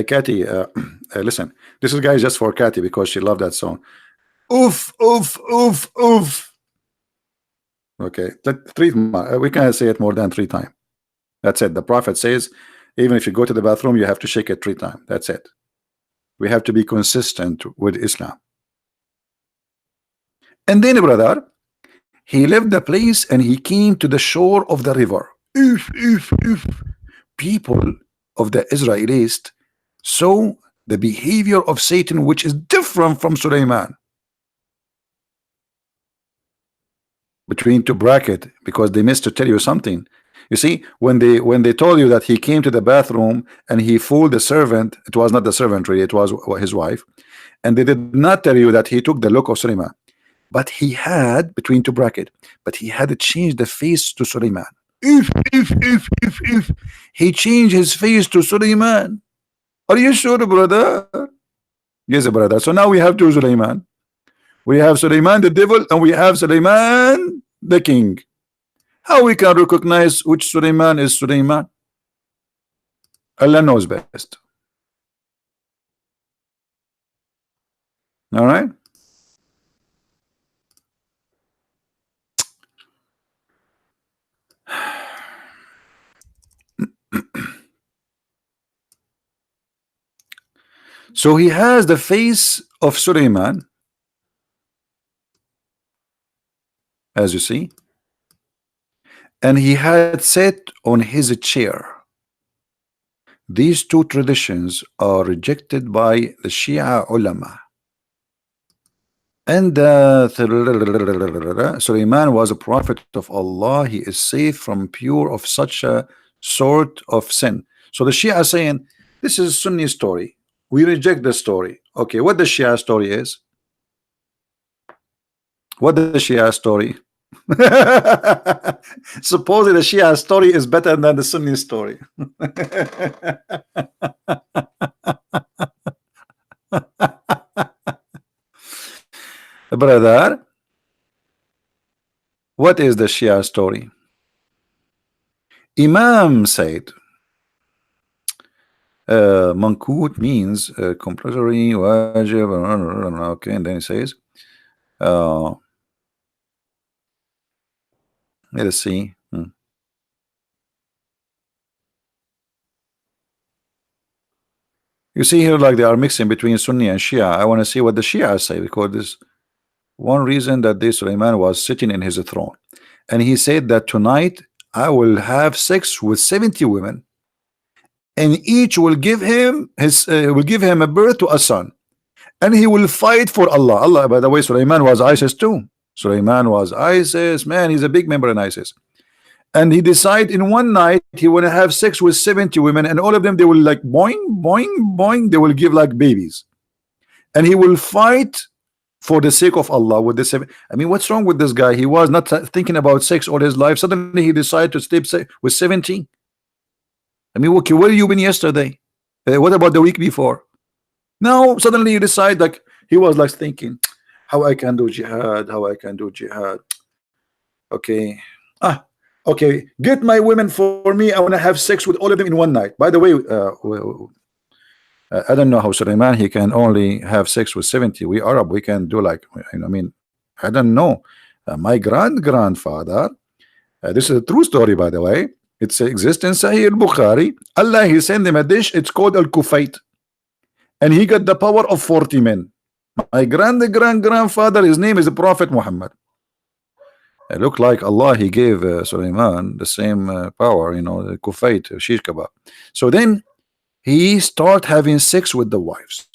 Cathy, listen. This is guys just for Cathy because she loved that song. Oof, oof, oof, oof. Okay. We can't say it more than 3 times. That's it. The Prophet says, even if you go to the bathroom, you have to shake it 3 times. That's it. We have to be consistent with Islam. And then, brother, he left the place and he came to the shore of the river. If people of the Israelites saw the behavior of Satan, which is different from Suleiman. Between 2 bracket, because they missed to tell you something. You see, when they told you that he came to the bathroom and he fooled the servant, it was not the servant really, it was his wife, and they did not tell you that he took the look of Suleiman. But he had, between 2 bracket, but he had to change the face to Suleiman. If he changed his face to Suleiman. Are you sure, brother? Yes, brother. So now we have 2 Suleiman. We have Suleiman the devil and we have Suleiman the king. How we can recognize which Suleiman is Suleiman? Allah knows best. All right. So he has the face of Suleiman, as you see, and he had sat on his chair. These two traditions are rejected by the Shia ulama. And Suleiman was a prophet of Allah. He is safe from pure of such a sort of sin. So the Shia are saying this is Sunni story. We reject the story. Okay, what the Shia story is? What the Shia story? Supposedly the Shia story is better than the Sunni story. Brother, what is the Shia story? Imam said, Mankut means compulsory, wajib, okay, and then he says, uh, let us see. You see here, like they are mixing between Sunni and Shia. I want to see what the Shia say, because this one reason that this Sulaiman was sitting in his throne, and he said that tonight I will have sex with 70 women, and each will give him a birth to a son, and he will fight for Allah. Allah, by the way, Sulaiman was ISIS too. Sulaiman was ISIS, man. He's a big member in ISIS. And he decided in one night he want to have sex with 70 women, and all of them, they will like boing boing boing, they will give like babies, and he will fight for the sake of Allah with the seven. I mean, what's wrong with this guy? He was not thinking about sex all his life. Suddenly he decided to sleep with 70. I mean, okay, where you been yesterday? What about the week before? Now suddenly you decide, like he was like thinking, how I can do jihad, how I can do jihad. Okay, okay, get my women for me. I want to have sex with all of them in one night. By the way, I don't know how Suleiman, he can only have sex with 70. We Arab, we can do like, I mean, I don't know. My grandfather, this is a true story, by the way. It's exists in Sahih al-Bukhari. Allah, he sent him a dish. It's called al-Kufait, and he got the power of 40 men. My grandfather, his name is the Prophet Muhammad. It looked like Allah, he gave Suleiman the same power, you know, the Kufait, shish kebab. So then he start having sex with the wives,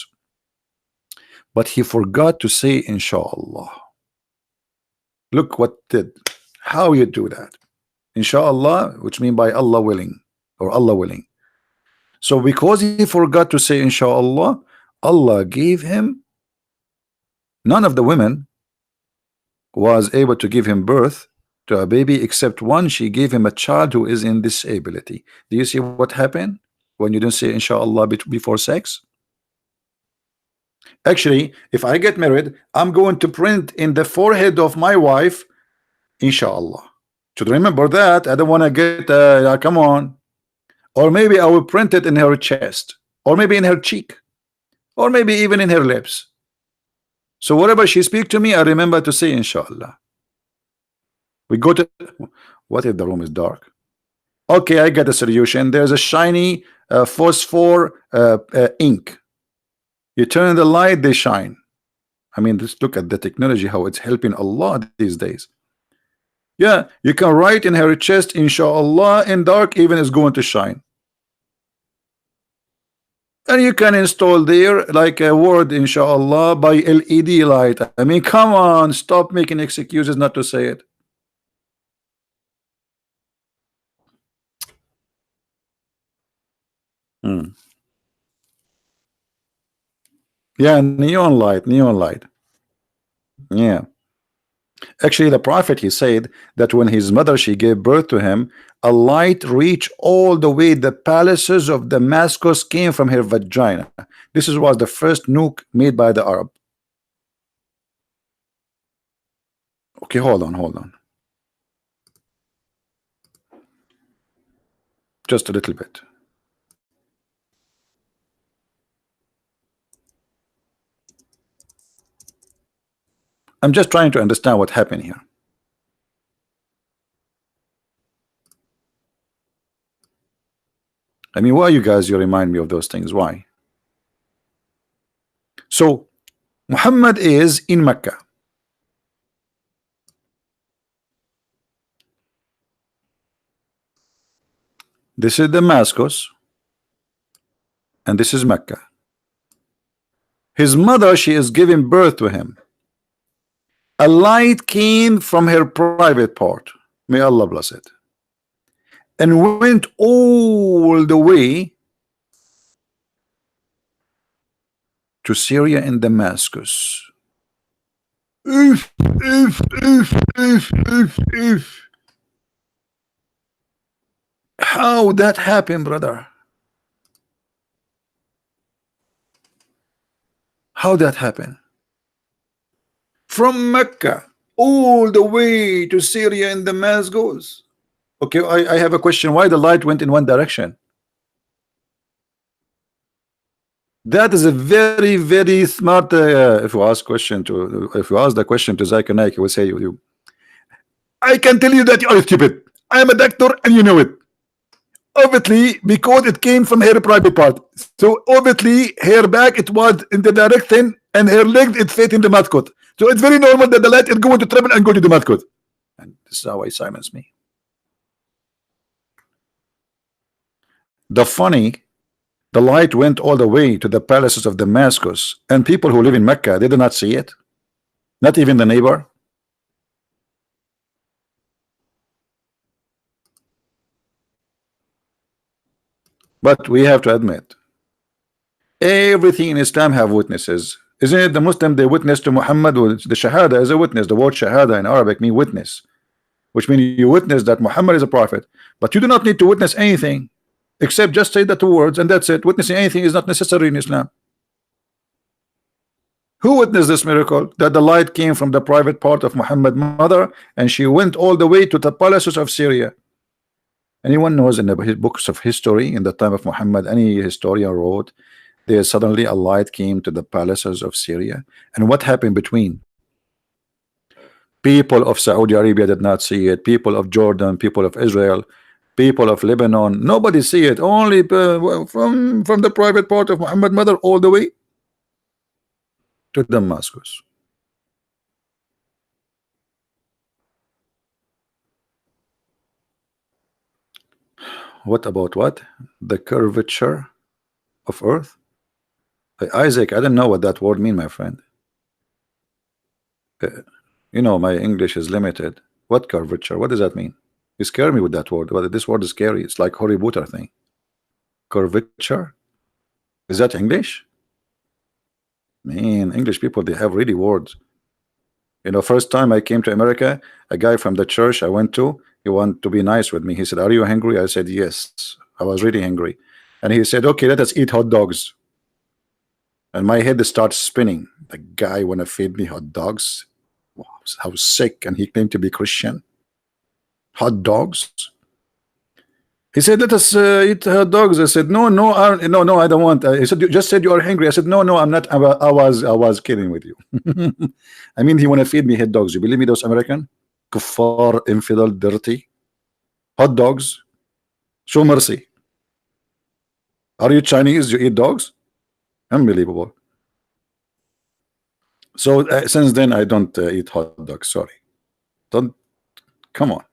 but he forgot to say inshallah. Look what did, how you do that? Inshallah, which mean by Allah willing, or Allah willing. So because he forgot to say inshallah, Allah gave him, none of the women was able to give him birth to a baby except one. She gave him a child who is in disability. Do you see what happened when you don't say inshallah before sex? Actually, if I get married, I'm going to print in the forehead of my wife inshallah. Should remember that. I don't want to get come on. Or maybe I will print it in her chest, or maybe in her cheek, or maybe even in her lips. So whatever she speak to me, I remember to say inshallah. We go to, what if the room is dark? Okay, I get a solution. There's a shiny phosphor ink. You turn the light, they shine. I mean, just look at the technology, how it's helping a lot these days. Yeah, you can write in her chest inshallah in dark, even is going to shine. And you can install there like a word inshallah by LED light. I mean, come on, stop making excuses not to say it. Yeah, neon light, neon light. Yeah. Actually, the prophet, he said that when his mother, she gave birth to him, a light reached all the way the palaces of Damascus came from her vagina. This was the first nuke made by the Arab. Okay, hold on. Just a little bit. I'm just trying to understand what happened here. I mean, why you guys, you remind me of those things? Why? So Muhammad is in Mecca. This is Damascus, and this is Mecca. His mother, she is giving birth to him. A light came from her private part, may Allah bless it, and went all the way to Syria and Damascus. How that happened, brother? How that happened? From Mecca all the way to Syria and Damascus. Okay, I have a question. Why the light went in one direction? That is a very, very smart. If you ask the question to Zakir Naik, he will say you. I can tell you that you are stupid. I am a doctor, and you know it. Obviously, because it came from her private part. So obviously, her back it was in the direction, and her legs it fit in the mascot. So it's very normal that the light is going to travel and go to the mascot. And this is how I silence me. The light went all the way to the palaces of Damascus, and people who live in Mecca, they did not see it. Not even the neighbor. But we have to admit, everything in Islam have witnesses. Isn't it the Muslim, they witness to Muhammad, the Shahada is a witness. The word Shahada in Arabic means witness, which means you witness that Muhammad is a prophet. But you do not need to witness anything except just say the two words, and that's it. Witnessing anything is not necessary in Islam. Who witnessed this miracle? That the light came from the private part of Muhammad's mother, and she went all the way to the palaces of Syria. Anyone knows in the books of history in the time of Muhammad, any historian wrote, there suddenly a light came to the palaces of Syria. And what happened between? People of Saudi Arabia did not see it. People of Jordan, people of Israel, people of Lebanon, nobody see it. Only from the private part of Muhammad's mother all the way to Damascus. What about what? The curvature of earth? Isaac, I don't know what that word mean, my friend. You know, my English is limited. What curvature? What does that mean? You scare me with that word. Well, this word is scary. It's like Harry Potter thing. Curvature? Is that English? Man, English people, they have really words. You know, first time I came to America, a guy from the church I went to, he wanted to be nice with me. He said, "Are you hungry?" I said, "Yes." I was really hungry. And he said, "Okay, let us eat hot dogs." And my head starts spinning. The guy want to feed me hot dogs? Wow, how sick. And he claimed to be Christian. Hot dogs? He said, "Let us eat hot dogs." I said, no, I don't want. He said, "You just said you are hungry." I said, no, I'm not. I was kidding with you. I mean, he want to feed me hot dogs. You believe me, those American? Kuffar, infidel, dirty. Hot dogs? Show mercy. Are you Chinese? You eat dogs? Unbelievable. So since then, I don't eat hot dogs. Sorry. Don't. Come on.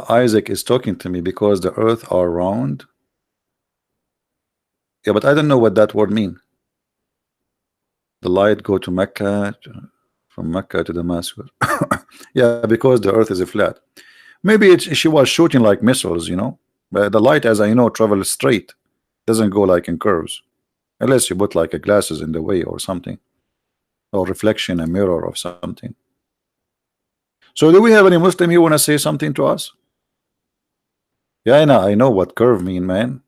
Isaac is talking to me because the earth are round. Yeah, but I don't know what that word mean. The light go to Mecca, from Mecca to Damascus. Yeah, because the earth is a flat. Maybe she was shooting like missiles, you know. But the light, as I know, travels straight. Doesn't go like in curves. Unless you put like a glasses in the way or something. Or reflection, a mirror or something. So do we have any Muslim here want to say something to us? Yeah, I know what curve mean, man.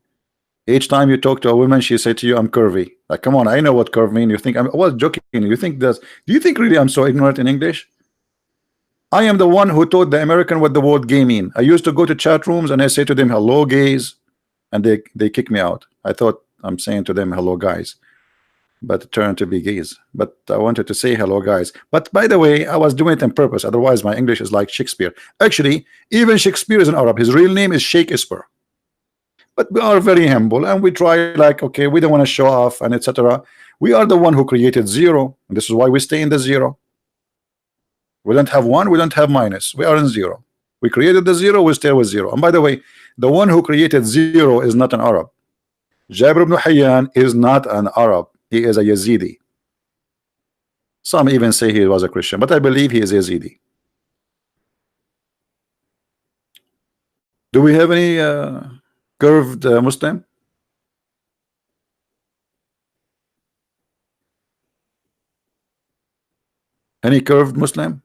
Each time you talk to a woman, she say to you, "I'm curvy." Like, come on, I know what curve mean. You think I was joking? You think that? Do you think really I'm so ignorant in English? I am the one who taught the American what the word gay mean. I used to go to chat rooms and I say to them, "Hello, gays," and they kick me out. I thought I'm saying to them, "Hello, guys." but it turned to be gays. But I wanted to say hello, guys. But by the way, I was doing it on purpose. Otherwise, my English is like Shakespeare. Actually, even Shakespeare is an Arab. His real name is Shakespeare. But we are very humble and we try like, okay, we don't want to show off and etc. We are the one who created zero. And this is why we stay in the zero. We don't have one, we don't have minus. We are in zero. We created the zero, we stay with zero. And by the way, the one who created zero is not an Arab. Jabir ibn Hayyan is not an Arab. He is a Yazidi. Some even say he was a Christian, but I believe he is Yazidi. Do we have any curved Muslim? Any curved Muslim?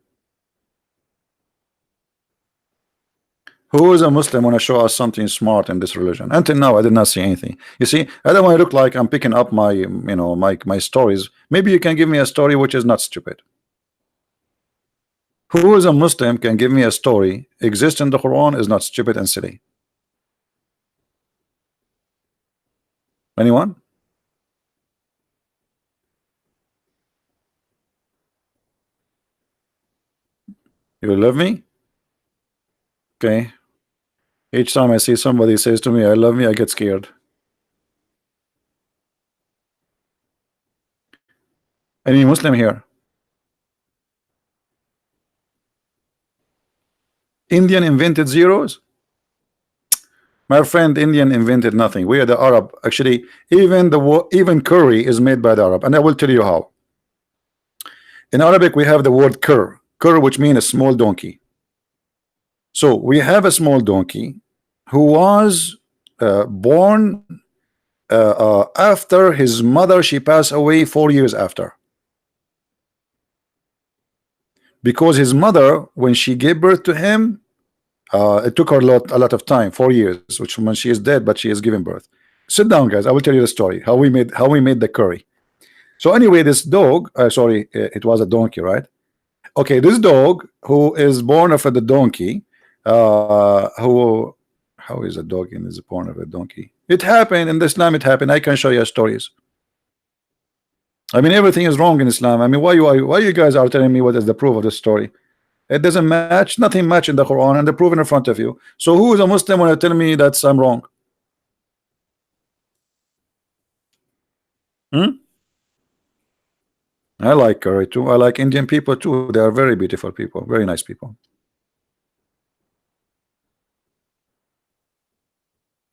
Who is a Muslim want to show us something smart in this religion? Until now, I did not see anything. You see, I don't want to look like I'm picking up my, my stories. Maybe you can give me a story which is not stupid. Who is a Muslim can give me a story exists in the Quran is not stupid and silly? Anyone? You love me? Okay. Each time I see somebody says to me, I love me, I get scared. Any Muslim here? Indian invented zeros? My friend, Indian invented nothing. We are the Arab. Actually, even curry is made by the Arab, and I will tell you how. In Arabic, we have the word cur, which means a small donkey. So we have a small donkey who was born after his mother. She passed away 4 years after, because his mother, when she gave birth to him, it took her a lot of time, 4 years, which when she is dead, but she is giving birth. Sit down, guys. I will tell you the story how we made the curry. So anyway, this dog, sorry, it was a donkey, right? Okay, this dog who is born of the donkey, how is a dog in is born of a donkey? It happened in Islam. It happened. I can show you stories. I mean, everything is wrong in Islam. I mean, why you guys are telling me what is the proof of the story? It doesn't match. Nothing match in the Quran and the proof in front of you. So who is a Muslim when you tell me that I'm wrong? I like curry too. I like Indian people too. They are very beautiful people, very nice people.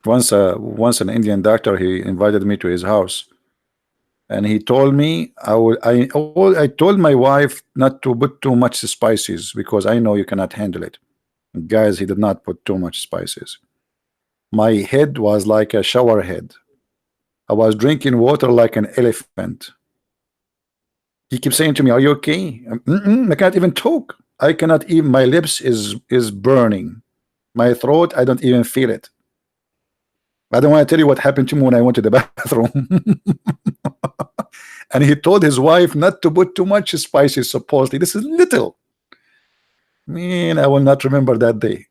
Once an Indian doctor, he invited me to his house, and he told me I told my wife not to put too much spices because I know you cannot handle it. Guys, he did not put too much spices. My head was like a shower head. I was drinking water like an elephant. He keeps saying to me, "Are you okay?" I can't even talk. I cannot even. My lips is burning. My throat, I don't even feel it. I don't want to tell you what happened to me when I went to the bathroom. And he told his wife not to put too much spices. Supposedly, this is little. Man, I will not remember that day.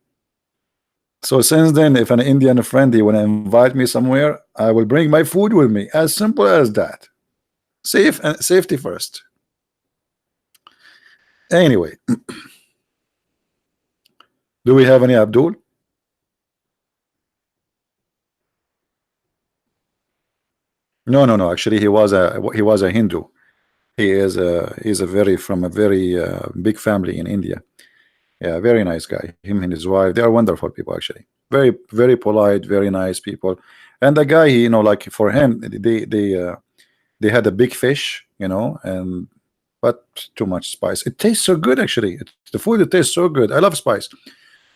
So since then, if an Indian friend he want to invite me somewhere, I will bring my food with me. As simple as that. Safe and safety first. Anyway, do we have any Abdul? No. Actually, he was a Hindu. He's from a very big family in India. Yeah, very nice guy. Him and his wife, they are wonderful people actually. Very polite, very nice people. And the guy, like for him, they had a big fish, and but too much spice. It tastes so good actually. The food, it tastes so good. I love spice,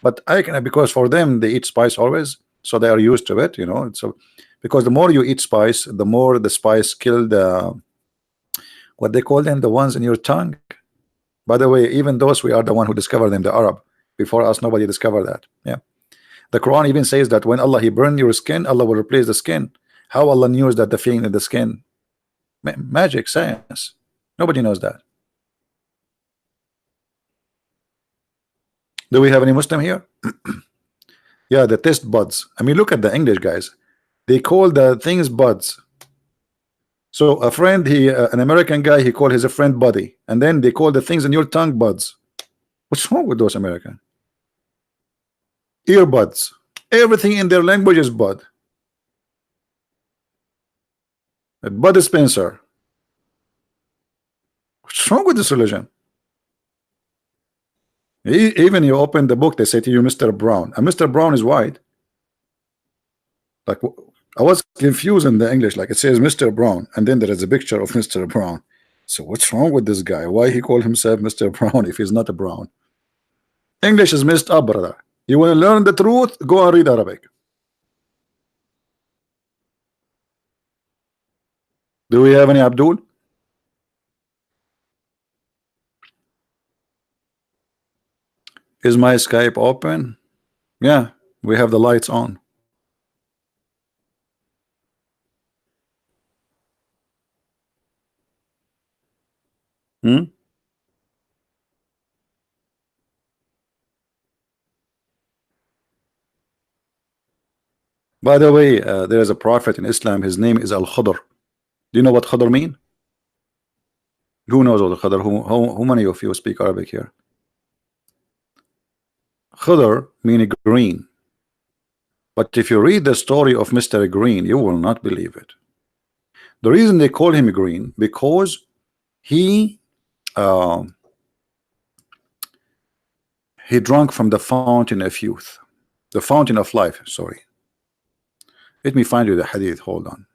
but I can, because for them they eat spice always, so they are used to it. So because the more you eat spice, the more the spice kill the what they call them, the ones in your tongue. By the way, even those, we are the one who discovered them, the Arab. Before us, nobody discovered that. Yeah, the Quran even says that when Allah he burn your skin, Allah will replace the skin. How Allah knows that the feeling in the skin? Magic, science. Nobody knows that. Do we have any Muslim here? Yeah, the taste buds. I mean, look at the English guys. They call the things buds. So a friend, an American guy, he called his friend buddy, and then they call the things in your tongue buds. What's wrong with those Americans? Earbuds. Everything in their language is bud. Bud Spencer. What's wrong with this religion? Even you open the book, they say to you, Mr. Brown, and Mr. Brown is white. Like, I was confused in the English, like it says Mr. Brown, and then there is a picture of Mr. Brown. So what's wrong with this guy? Why he called himself Mr. Brown if he's not a brown? English is messed up, brother. You want to learn the truth? Go and read Arabic. Do we have any Abdul? Is my Skype open? Yeah, we have the lights on. By the way, there is a prophet in Islam. His name is Al-Khadr. Do you know what Khadr mean? Who knows what Khadr? How many of you speak Arabic here? Khadr meaning green. But if you read the story of Mr. Green, you will not believe it. The reason they call him green, because he drank from the fountain of youth, the fountain of life. Sorry. Let me find you the hadith. Hold on.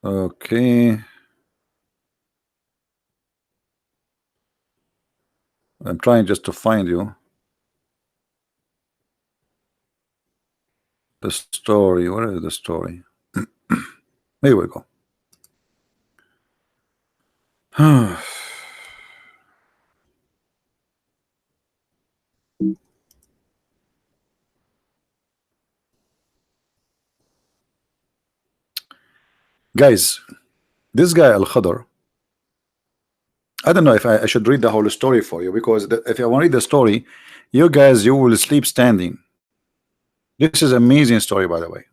Okay. I'm trying just to find you the story. Where is the story? Here we go. Guys, this guy Al-Khadr, I don't know if I should read the whole story for you, because if I want to read the story, you guys, you will sleep standing. This is an amazing story, by the way.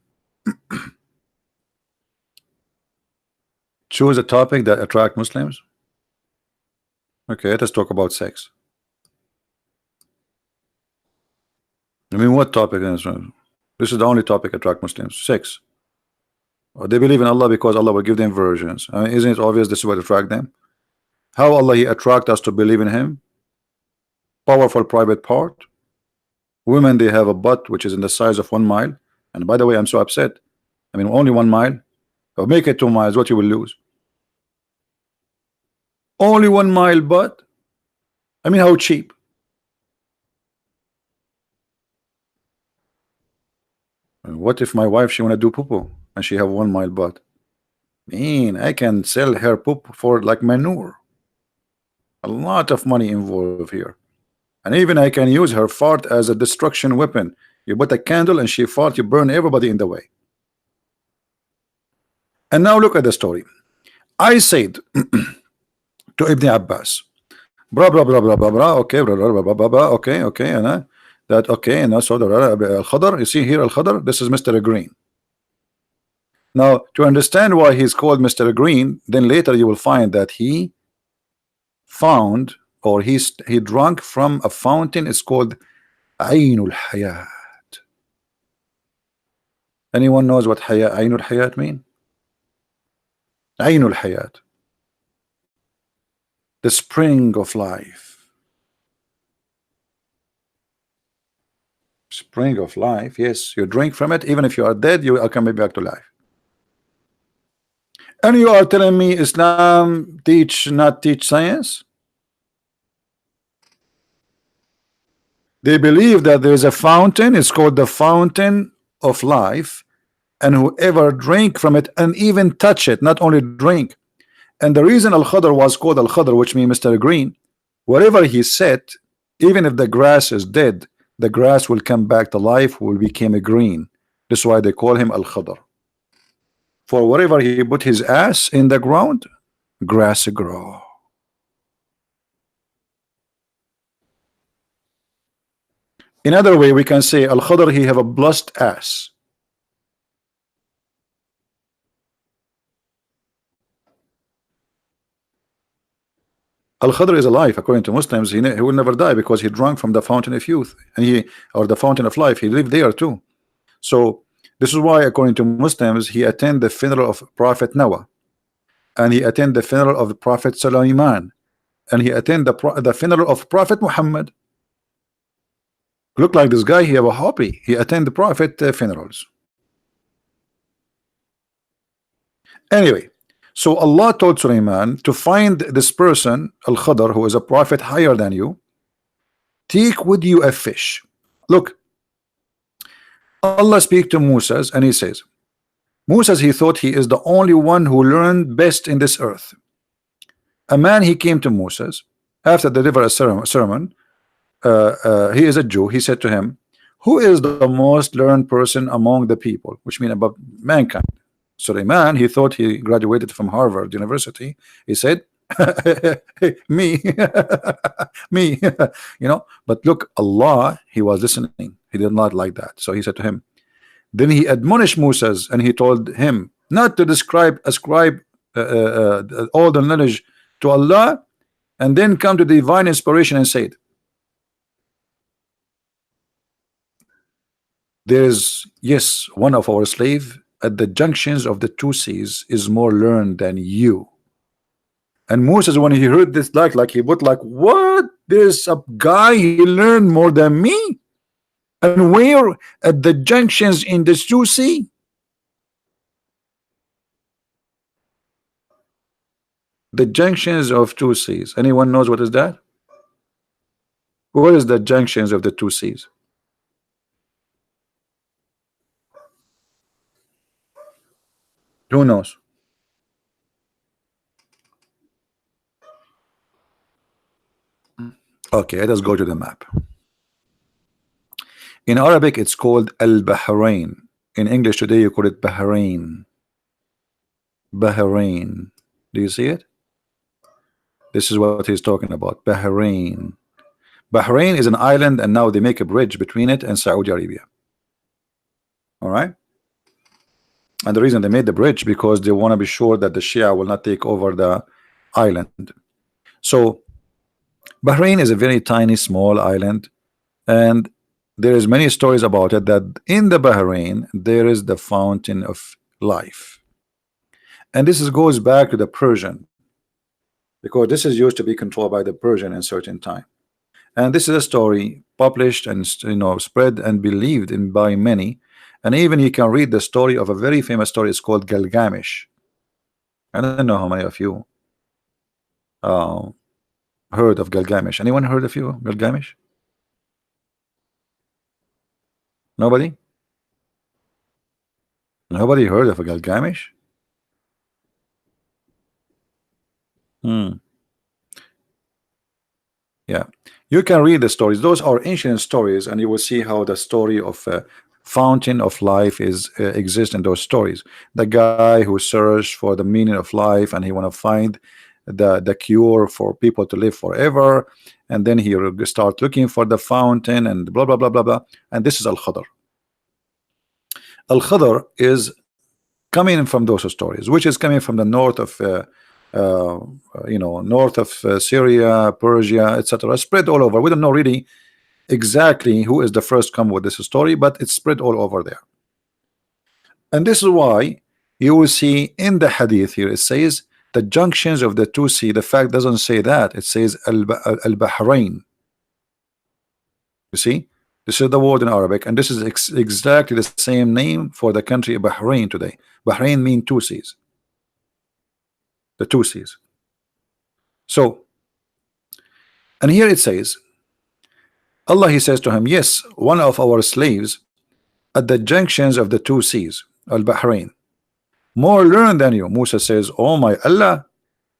Choose a topic that attract Muslims. Okay, let us talk about sex. I mean, what topic is this? Is the only topic attract Muslims? Sex. Or they believe in Allah because Allah will give them virgins. I mean, isn't it obvious this is what attract them? How Allah He attract us to believe in Him? Powerful private part. Women, they have a butt which is in the size of 1 mile. And by the way, I'm so upset. I mean, only 1 mile. Or make it 2 miles, what you will lose? Only 1 mile butt. I mean, how cheap? And what if my wife, she want to do poo-poo and she have 1 mile butt? Man, I can sell her poop for like manure. A lot of money involved here. And even I can use her fart as a destruction weapon. You put a candle and she fart, you burn everybody in the way. And now look at the story. I said to Ibn Abbas, blah blah blah blah blah blah. Okay, blah blah blah blah blah. Okay, okay, and that okay, and so Al-Khadr. You see here Al-Khadr. This is Mr. Green. Now, to understand why he's called Mr. Green, then later you will find that he found, or he drank from a fountain. It's called Ainul Hayat. Anyone knows what Ainul Hayat mean? Ainul Hayat, the spring of life. Spring of life. Yes, you drink from it. Even if you are dead, you are coming back to life. And you are telling me Islam not teach science? They believe that there is a fountain. It's called the fountain of life, and whoever drink from it and even touch it, not only drink. And the reason Al-Khadr was called Al-Khadr, which means Mr. Green, wherever he sat, Even if the grass is dead, the grass will come back to life, will become a green. That's why they call him Al-Khadr. For wherever he put his ass in the ground, grass grow. Another way we can say Al-Khadr, he have a blessed ass. Al-Khadr is alive according to Muslims. He will never die because he drank from the fountain of youth, and or the fountain of life. He lived there too. So this is why, according to Muslims, he attended the funeral of Prophet Noah, and he attended the funeral of Prophet Sulaiman, and he attended the funeral of Prophet Muhammad. Look like this guy, he have a hobby. He attend the Prophet funerals. Anyway, so Allah told Sulaiman to find this person, Al-Khadr, who is a prophet higher than you. Take with you a fish. Look, Allah speak to Moses and he says, Moses, he thought he is the only one who learned best in this earth. A man, he came to Moses after the deliver a sermon. He is a Jew. He said to him, who is the most learned person among the people, which means about mankind? Sulaiman, he thought he graduated from Harvard University. He said, me, me, you know. But look, Allah, he was listening. He did not like that. So he said to him, then he admonished Moses and he told him not to ascribe all the knowledge to Allah and then come to divine inspiration and say it. There's, yes, one of our slave at the junctions of the two seas is more learned than you. And Moses, when he heard this, like he would like, what? There's a guy, he learned more than me. And where? At the junctions in the two sea. The junctions of two seas. Anyone knows what is that? What is the junctions of the two seas? Who knows? Okay, let us go to the map. In Arabic, it's called Al-Bahrain. In English today, you call it Bahrain. Bahrain. Do you see it? This is what he's talking about. Bahrain. Bahrain is an island, and now they make a bridge between it and Saudi Arabia. All right. And the reason they made the bridge because they want to be sure that the Shia will not take over the island. So Bahrain is a very tiny, small island, and there is many stories about it that in the Bahrain there is the fountain of life. And this goes back to the Persian, because this is used to be controlled by the Persian in certain time. And this is a story published and spread and believed in by many. And even you can read the story of a very famous story. It's called Gilgamesh. I don't know how many of you heard of Gilgamesh. Anyone heard of you Gilgamesh? Nobody? Nobody heard of a Gilgamesh? Yeah, you can read the stories. Those are ancient stories, and you will see how the story of fountain of life is exists in those stories. The guy who searched for the meaning of life, and he want to find the cure for people to live forever, and then he will start looking for the fountain and blah blah blah blah blah. And this is Al-Khadr. Al-Khadr is coming from those stories, which is coming from the north of north of Syria, Persia, etc. Spread all over. We don't know really exactly who is the first come with this story, but it's spread all over there. And this is why you will see in the hadith here it says the junctions of the two sea. The fact doesn't say that, it says al-Bahrain. You see, this is the word in Arabic, and this is exactly the same name for the country of Bahrain today. Bahrain means two seas. The two seas. So, and here it says, Allah, he says to him, yes, one of our slaves at the junctions of the two seas, Al-Bahrain, more learned than you. Musa says, oh my Allah,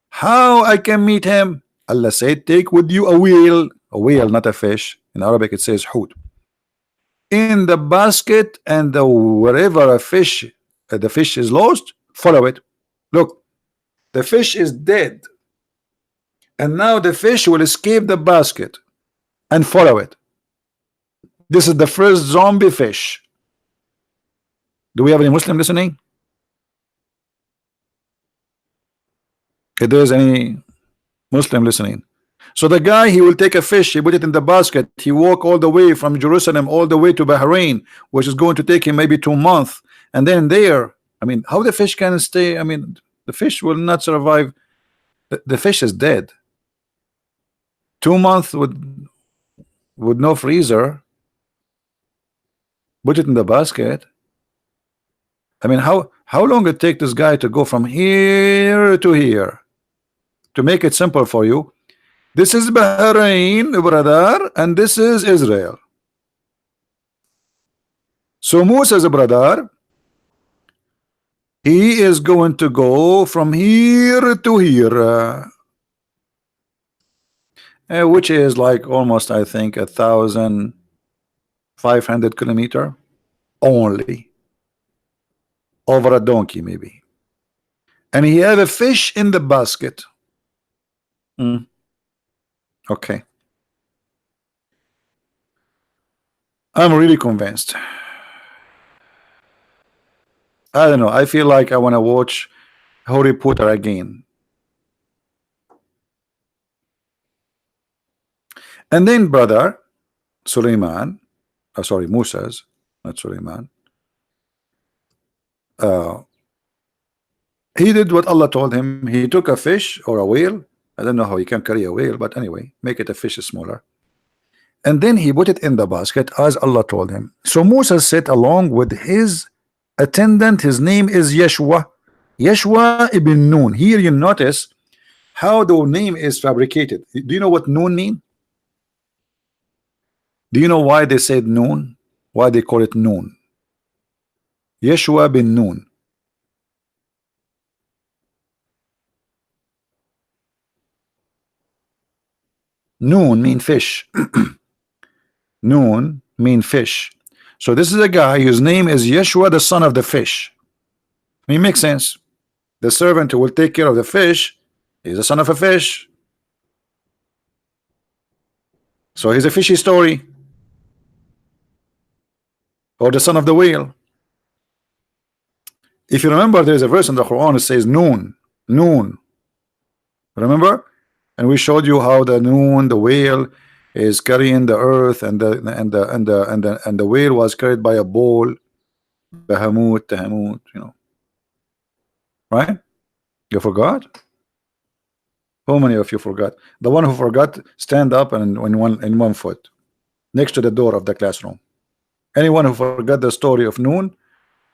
how I can meet him? Allah said, take with you a wheel. a whale, not a fish. In Arabic it says hoot. In the basket, and wherever a fish, the fish is lost, follow it. Look, the fish is dead, and now the fish will escape the basket, and follow it. This is the first zombie fish. Do we have any Muslim listening? If there's any Muslim listening. So the guy, he will take a fish, he put it in the basket, he walk all the way from Jerusalem all the way to Bahrain, which is going to take him maybe 2 months, and then there, I mean, how the fish can stay? I mean, the fish will not survive. The fish is dead. 2 months with no freezer, put it in the basket. I mean, how long it take this guy to go from here to here? To make it simple for you, this is Bahrain, brother, and this is Israel. So Musa's brother, he is going to go from here to here, which is like almost, I think, 1,500 kilometers only, over a donkey maybe. And he had a fish in the basket. Okay, I'm really convinced. I don't know, I feel like I want to watch Harry Potter again. And then brother Suleiman, sorry, Musa's, not Suleiman, he did what Allah told him. He took a fish or a whale. I don't know how he can carry a whale, but anyway, make it a fish smaller. And then he put it in the basket as Allah told him. So Musa sat along with his attendant. His name is Yeshua. Yeshua ibn Nun. Here you notice how the name is fabricated. Do you know what Nun mean? Do you know why they said Nun? Why they call it Nun? Yeshua bin Nun. Nun mean fish. Nun mean fish. So this is a guy whose name is Yeshua, the son of the fish. It makes sense. The servant who will take care of the fish is the son of a fish. So he's a fishy story. Or the son of the whale. If you remember, there is a verse in the Quran that says Noon. Noon. Remember? And we showed you how the Noon, the whale, is carrying the earth, and the whale was carried by a bull. Bahamut, Tahamut, you know. Right? You forgot? How many of you forgot? The one who forgot, stand up and in one foot, next to the door of the classroom. Anyone who forgot the story of Noon,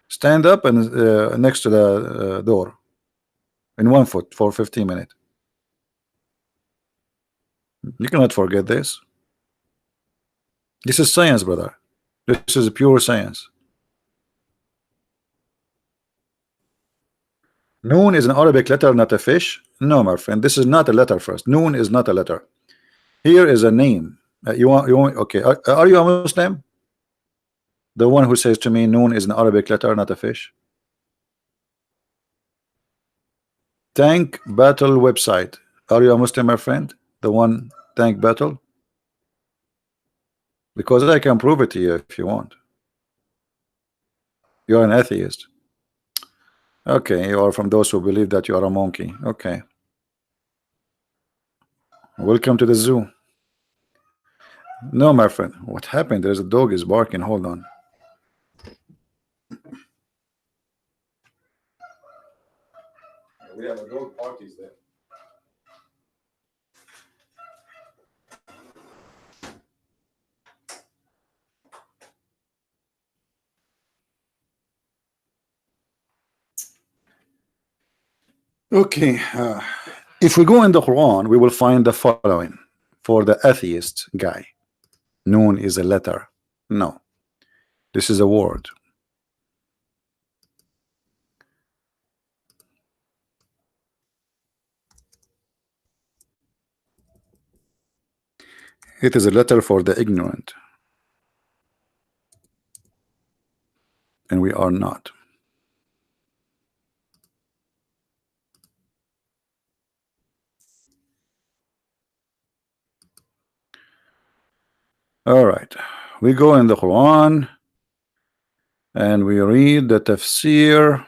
stand up and next to the door, in 1 foot for 15 minutes. You cannot forget this. This is science, brother. This is pure science. Noon is an Arabic letter, not a fish. No, my friend, this is not a letter first. Noon is not a letter. Here is a name. You want okay. Are you a Muslim? The one who says to me Noon is an Arabic letter, not a fish. Tank Battle website. Are you a Muslim, my friend? The one Tank Battle? Because I can prove it to you if you want. You're an atheist. Okay, you are from those who believe that you are a monkey. Okay. Welcome to the zoo. No, my friend. What happened? There's a dog is barking. Hold on. We have a dog parties there. Okay, if we go in the Quran, we will find the following for the atheist guy. Noon is a letter. No, this is a word. It is a letter for the ignorant, and we are not. All right, we go in the Quran and we read the tafsir.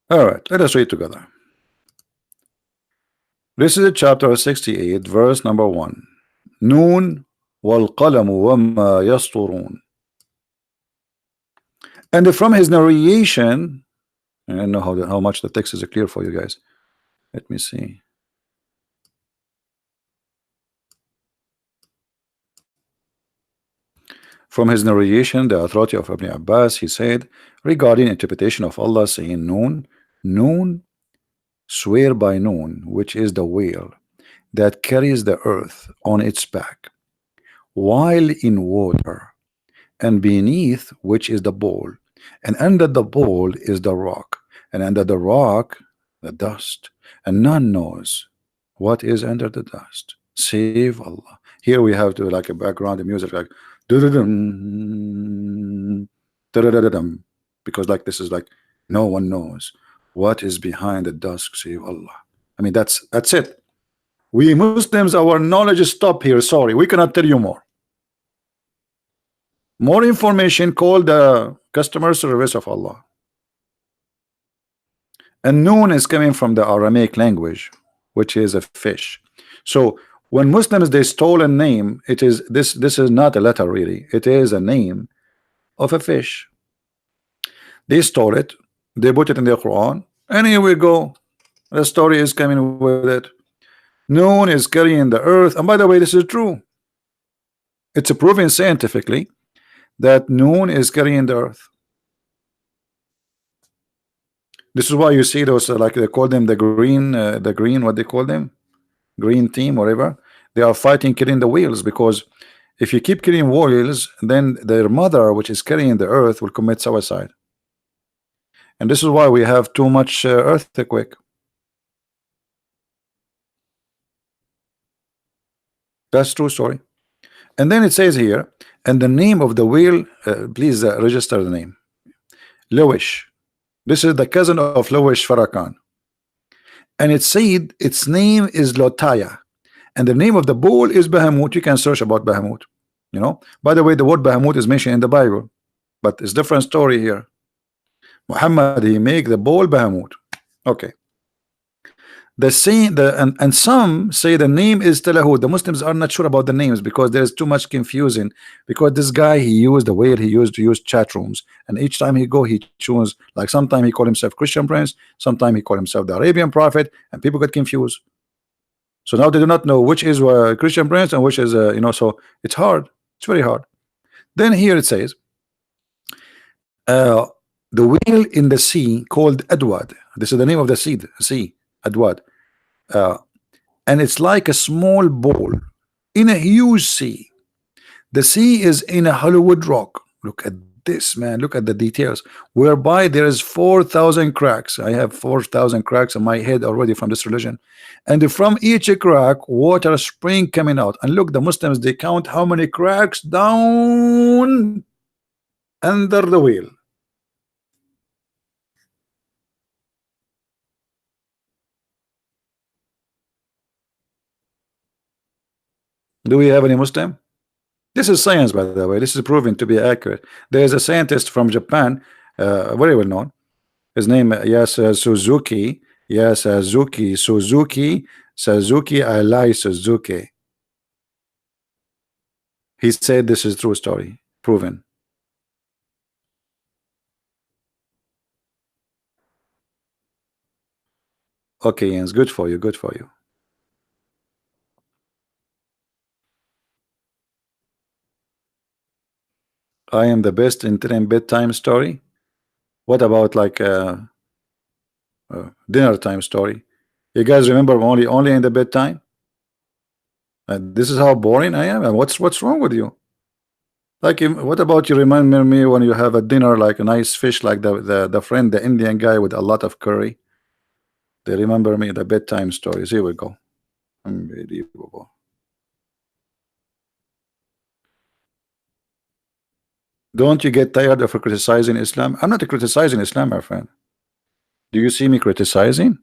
All right, let us read together. This is chapter 68, verse number 1. Noon wal qalamu wama yasturun. And from his narration, I don't know how much the text is clear for you guys. Let me see. From his narration, the authority of Ibn Abbas, he said regarding interpretation of Allah saying Noon, Noon, swear by Noon, which is the whale that carries the earth on its back, while in water, and beneath which is the bowl, and under the bowl is the rock, and under the rock the dust, and none knows what is under the dust save Allah. Here we have to like a background music like dum, because like this is like no one knows what is behind the dusk save Allah. I mean that's it. We Muslims, our knowledge is stop here. Sorry, we cannot tell you more. More information, call the customer service of Allah. And noon is coming from the Aramaic language, which is a fish. So when Muslims they stole a name, it is this is not a letter really. It is a name of a fish. They stole it, they put it in the Quran, and here we go. The story is coming with it. Noon is carrying the earth, and by the way, this is true. It's proven scientifically that Noon is carrying the earth. This is why you see those like they call them the green what they call them, green team, whatever. They are fighting killing the whales, because if you keep killing whales, then their mother, which is carrying the earth, will commit suicide. And this is why we have too much earthquake. That's true story. And then it says here, and the name of the whale, please register the name, Lowish. This is the cousin of Lowish Farrakhan. And it said its name is Lotaya. And the name of the bull is Bahamut. You can search about Bahamut. You know, by the way, the word Bahamut is mentioned in the Bible, but it's different story here. Muhammad, he make the bull Bahamut. Okay. The same, and some say the name is Talahud. The Muslims are not sure about the names because there's too much confusion. Because this guy, he used the way he used to use chat rooms, and each time he go, he choose, like sometimes he call himself Christian Prince, sometimes he call himself the Arabian Prophet, and people get confused. So now they do not know which is Christian Prince and which is you know. So it's hard. It's very hard. Then here it says, the whale in the sea called Adwad. This is the name of the sea, Adwad. And it's like a small ball in a huge sea. The sea is in a Hollywood rock. Look at this, man. Look at the details. Whereby there is 4,000 cracks. I have 4,000 cracks in my head already from this religion. And from each crack, water spring coming out. And look, the Muslims, they count how many cracks down under the wheel. Do we have any Muslim? This is science, by the way. This is proven to be accurate. There is a scientist from Japan, very well known. His name, yes, Suzuki. Yes, Suzuki. I lie, Suzuki. He said this is true story, proven. Okay, Jens, good for you. Good for you. I am the best in telling bedtime story. What about like dinner time story. You guys remember only in the bedtime? This is how boring I am. And what's wrong with you? Like, what about you remember me when you have a dinner like a nice fish, like the friend, the Indian guy with a lot of curry? They remember me, the bedtime stories. Here we go. Unbelievable. Don't you get tired of criticizing Islam? I'm not criticizing Islam, my friend. Do you see me criticizing?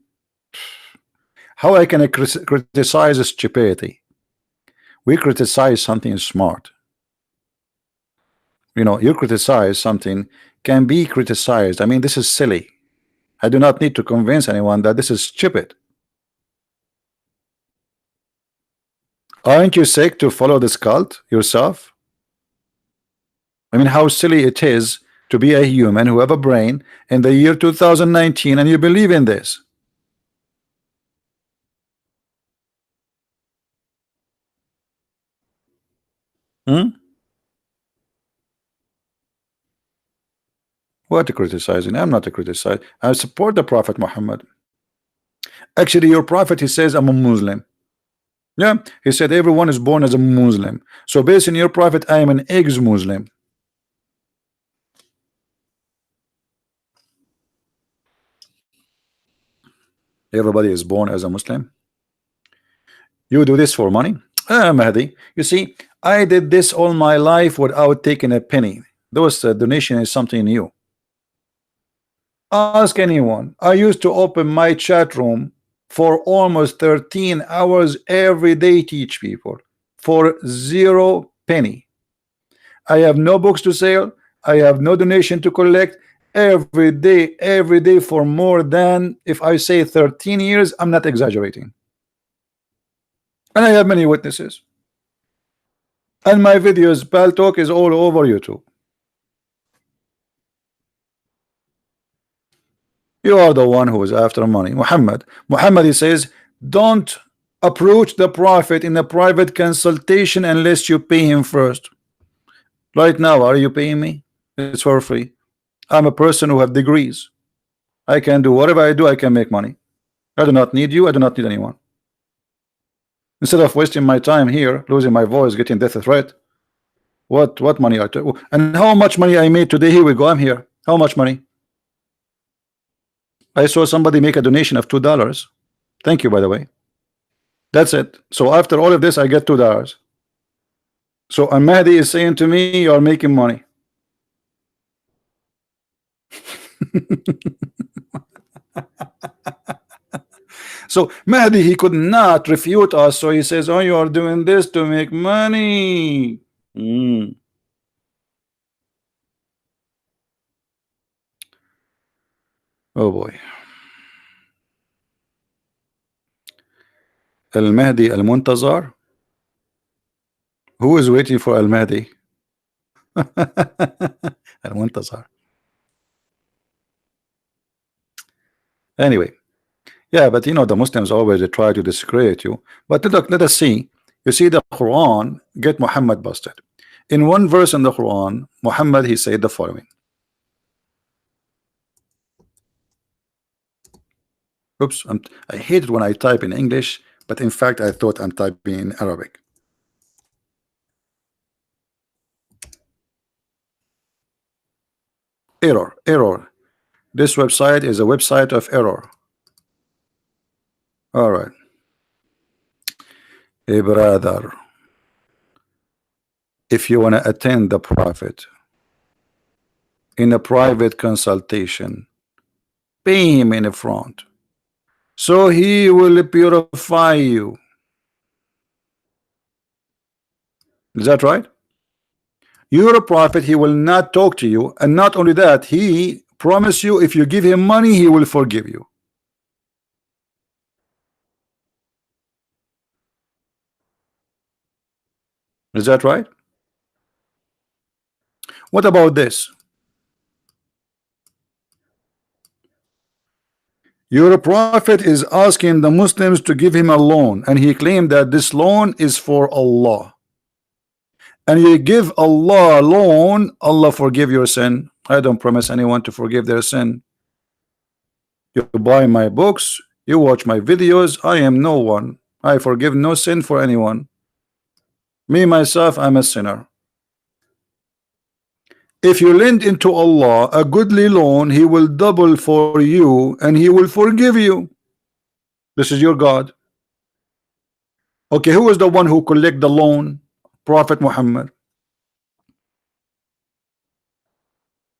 How I can criticize stupidity? We criticize something smart. You know, you criticize something can be criticized. I mean, this is silly. I do not need to convince anyone that this is stupid. Aren't you sick to follow this cult yourself? I mean, how silly it is to be a human who have a brain in the year 2019 and you believe in this. What criticizing? I'm not a criticize. I support the Prophet Muhammad. Actually, your prophet, he says, I'm a Muslim. Yeah, he said everyone is born as a Muslim. So based on your prophet, I am an ex-Muslim. Everybody is born as a Muslim. You do this for money? Mahdi, you see, I did this all my life without taking a penny. Those donation is something new. Ask anyone. I used to open my chat room for almost 13 hours every day, teach people for 0 penny. I have no books to sell. I have no donation to collect. Every day for more than, if I say 13 years, I'm not exaggerating. And I have many witnesses. And my videos, Paltalk, is all over YouTube. You are the one who is after money. Muhammad, he says, don't approach the prophet in a private consultation unless you pay him first. Right now, are you paying me? It's for free. I'm a person who have degrees. I can do whatever I do. I can make money. I do not need you. I do not need anyone. Instead of wasting my time here, losing my voice, getting death threat, what money are you? And how much money I made today? Here we go. I'm here. How much money? I saw somebody make a donation of $2. Thank you, by the way. That's it. So after all of this, I get $2. So Mahdi is saying to me, you are making money. So Mahdi, he could not refute us. So he says, oh, you are doing this to make money. Oh boy. Al-Mahdi al-Muntazar. Who is waiting for Al-Mahdi? Al-Muntazar. Anyway, yeah, but you know, the Muslims always try to discredit you. But look, let us see. You see, the Quran get Muhammad busted. In one verse in the Quran, Muhammad, he said the following. Oops, I hate it when I type in English, but in fact, I thought I'm typing in Arabic. Error. This website is a website of error. All right. Hey, brother. If you want to attend the prophet in a private consultation, pay him in the front, so he will purify you. Is that right? You're a prophet, he will not talk to you, and not only that, he promise you if you give him money, he will forgive you. Is that right? What about this? Your prophet is asking the Muslims to give him a loan, and he claimed that this loan is for Allah. And you give Allah a loan, Allah forgive your sin. I don't promise anyone to forgive their sin. You buy my books, you watch my videos. I am no one. I forgive no sin for anyone. Me myself, I'm a sinner. If you lend into Allah a goodly loan, He will double for you and He will forgive you. This is your God. Okay, who is the one who collect the loan? Prophet Muhammad.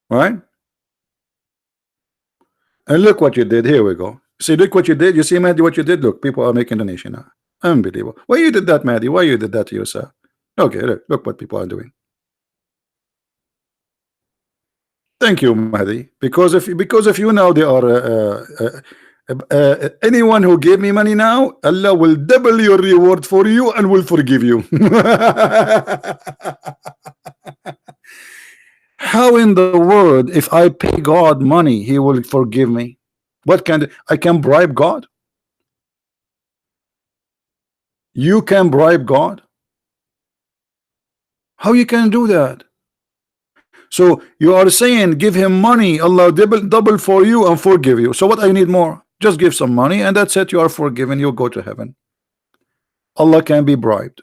Right? And look what you did. Here we go. See, look what you did. You see, Mahdi, what you did? Look, people are making donation now. Unbelievable. Why you did that, Mahdi? Why you did that to yourself? Okay, look what people are doing. Thank you, Mahdi. Because if you now, they are anyone who gave me money now, Allah will double your reward for you and will forgive you. How in the world, if I pay God money, He will forgive me? What can I can bribe God? You can bribe God? How you can do that? So you are saying give him money, Allah double for you and forgive you. So what I need more? Just give some money and that's it. You are forgiven. You go to heaven. Allah can be bribed.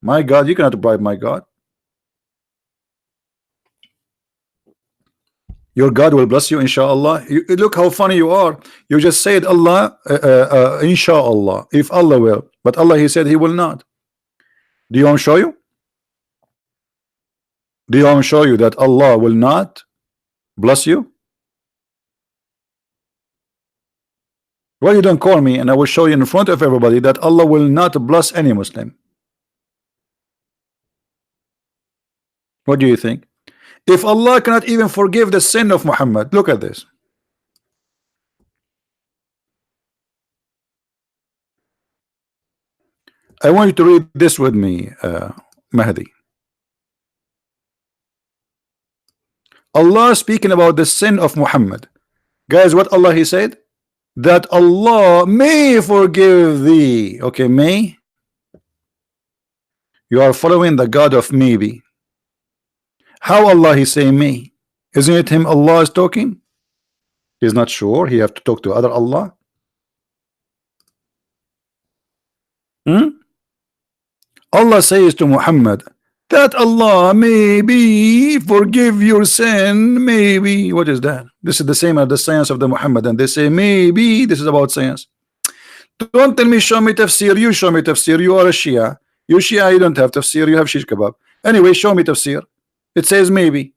My God, you cannot bribe my God. Your God will bless you, inshallah. Look how funny you are. You just said Allah, inshallah, if Allah will. But Allah, He said He will not. Do you want to show you? Do you want to show you that Allah will not bless you? Well, you don't call me and I will show you in front of everybody that Allah will not bless any Muslim. What do you think? If Allah cannot even forgive the sin of Muhammad, look at this. I want you to read this with me, Mahdi. Allah speaking about the sin of Muhammad. Guys, what Allah He said? That Allah may forgive thee. Okay, may. You are following the God of maybe. How Allah He say may? Isn't it Him Allah is talking? He's not sure. He have to talk to other Allah. Allah says to Muhammad that Allah maybe forgive your sin. Maybe. What is that? This is the same as the science of the Muhammad, and they say maybe this is about science. Don't tell me show me tafsir. You show me tafsir. You are a Shia. You Shia, you don't have tafsir. You have shish kebab. Anyway, show me tafsir. It says maybe.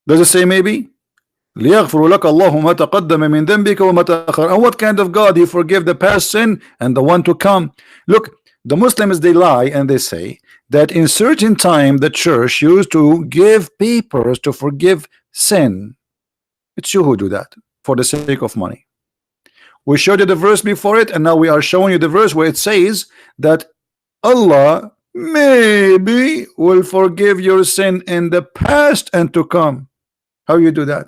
Does it say maybe? لِيَغْفِرُ لَكَ اللَّهُ مَا تَقَدَّمَ مِنْ ذَنْبِكَ وَمَا تَأَخَّرَ. And what kind of God? He forgive the past sin and the one to come. Look, the Muslims, they lie and they say that in certain time the church used to give papers to forgive sin. It's you who do that for the sake of money. We showed you the verse before it, and now we are showing you the verse where it says that Allah maybe will forgive your sin in the past and to come. How you do that?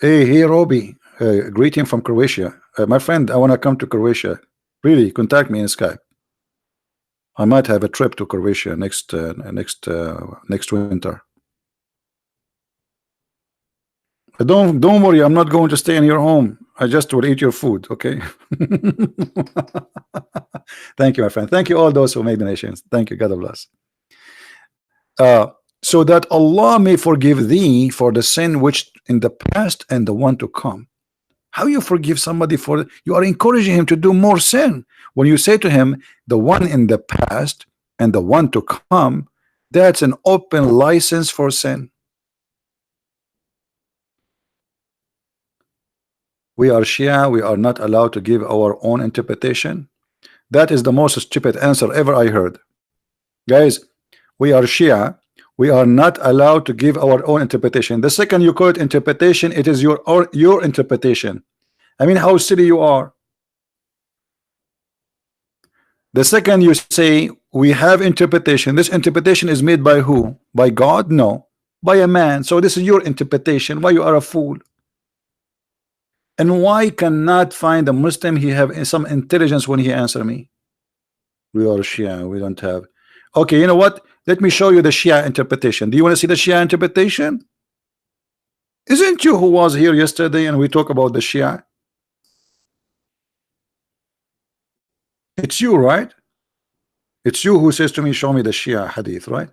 Hey, Robbie, greeting from Croatia. My friend, I want to come to Croatia. Really, contact me in Skype. I might have a trip to Croatia next winter. Don't worry, I'm not going to stay in your home. I just will eat your food, okay? Thank you, my friend. Thank you all those who made donations. Thank you. God bless. So that Allah may forgive thee for the sin which in the past and the one to come. How you forgive somebody for? You are encouraging him to do more sin. When you say to him the one in the past and the one to come, that's an open license for sin. We are Shia, we are not allowed to give our own interpretation. That is the most stupid answer ever I heard. Guys, we are Shia, we are not allowed to give our own interpretation. The second you call it interpretation, it is your interpretation. I mean, how silly you are. The second you say we have interpretation, this interpretation is made by who? By God? No, by a man. So this is your interpretation. Why you are a fool? And why cannot find a Muslim he have some intelligence when he answer me? We are Shia, we don't have. Okay, you know what? Let me show you the Shia interpretation. Do you want to see the Shia interpretation? Isn't you who was here yesterday and we talk about the Shia? It's you, right? It's you who says to me, show me the Shia hadith, right?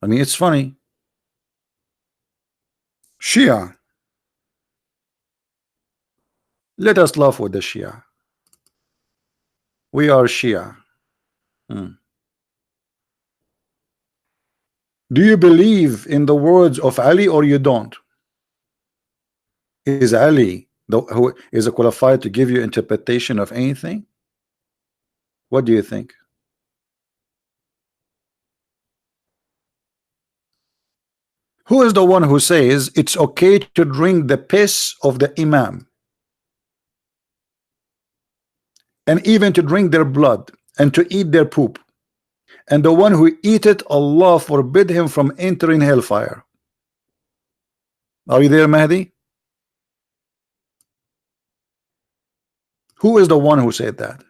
I mean, it's funny. Shia. Let us laugh with the Shia. We are Shia. Do you believe in the words of Ali or you don't? Is Ali who is qualified to give you interpretation of anything? What do you think? Who is the one who says it's okay to drink the piss of the Imam and even to drink their blood and to eat their poop, and the one who eat it, Allah forbid him from entering hellfire? Are you there, Mahdi? Who is the one who said that?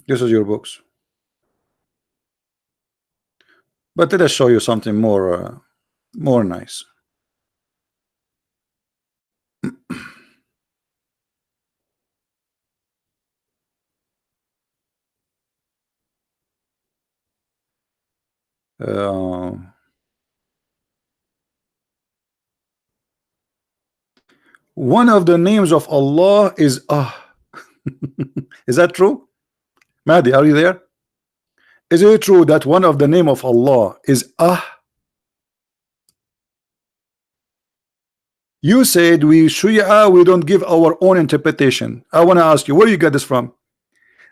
This is your books. But let us show you something more more nice. One of the names of Allah is Is that true? Mahdi, are you there? Is it true that one of the name of Allah is You said we Shia, we don't give our own interpretation. I want to ask you, where you get this from?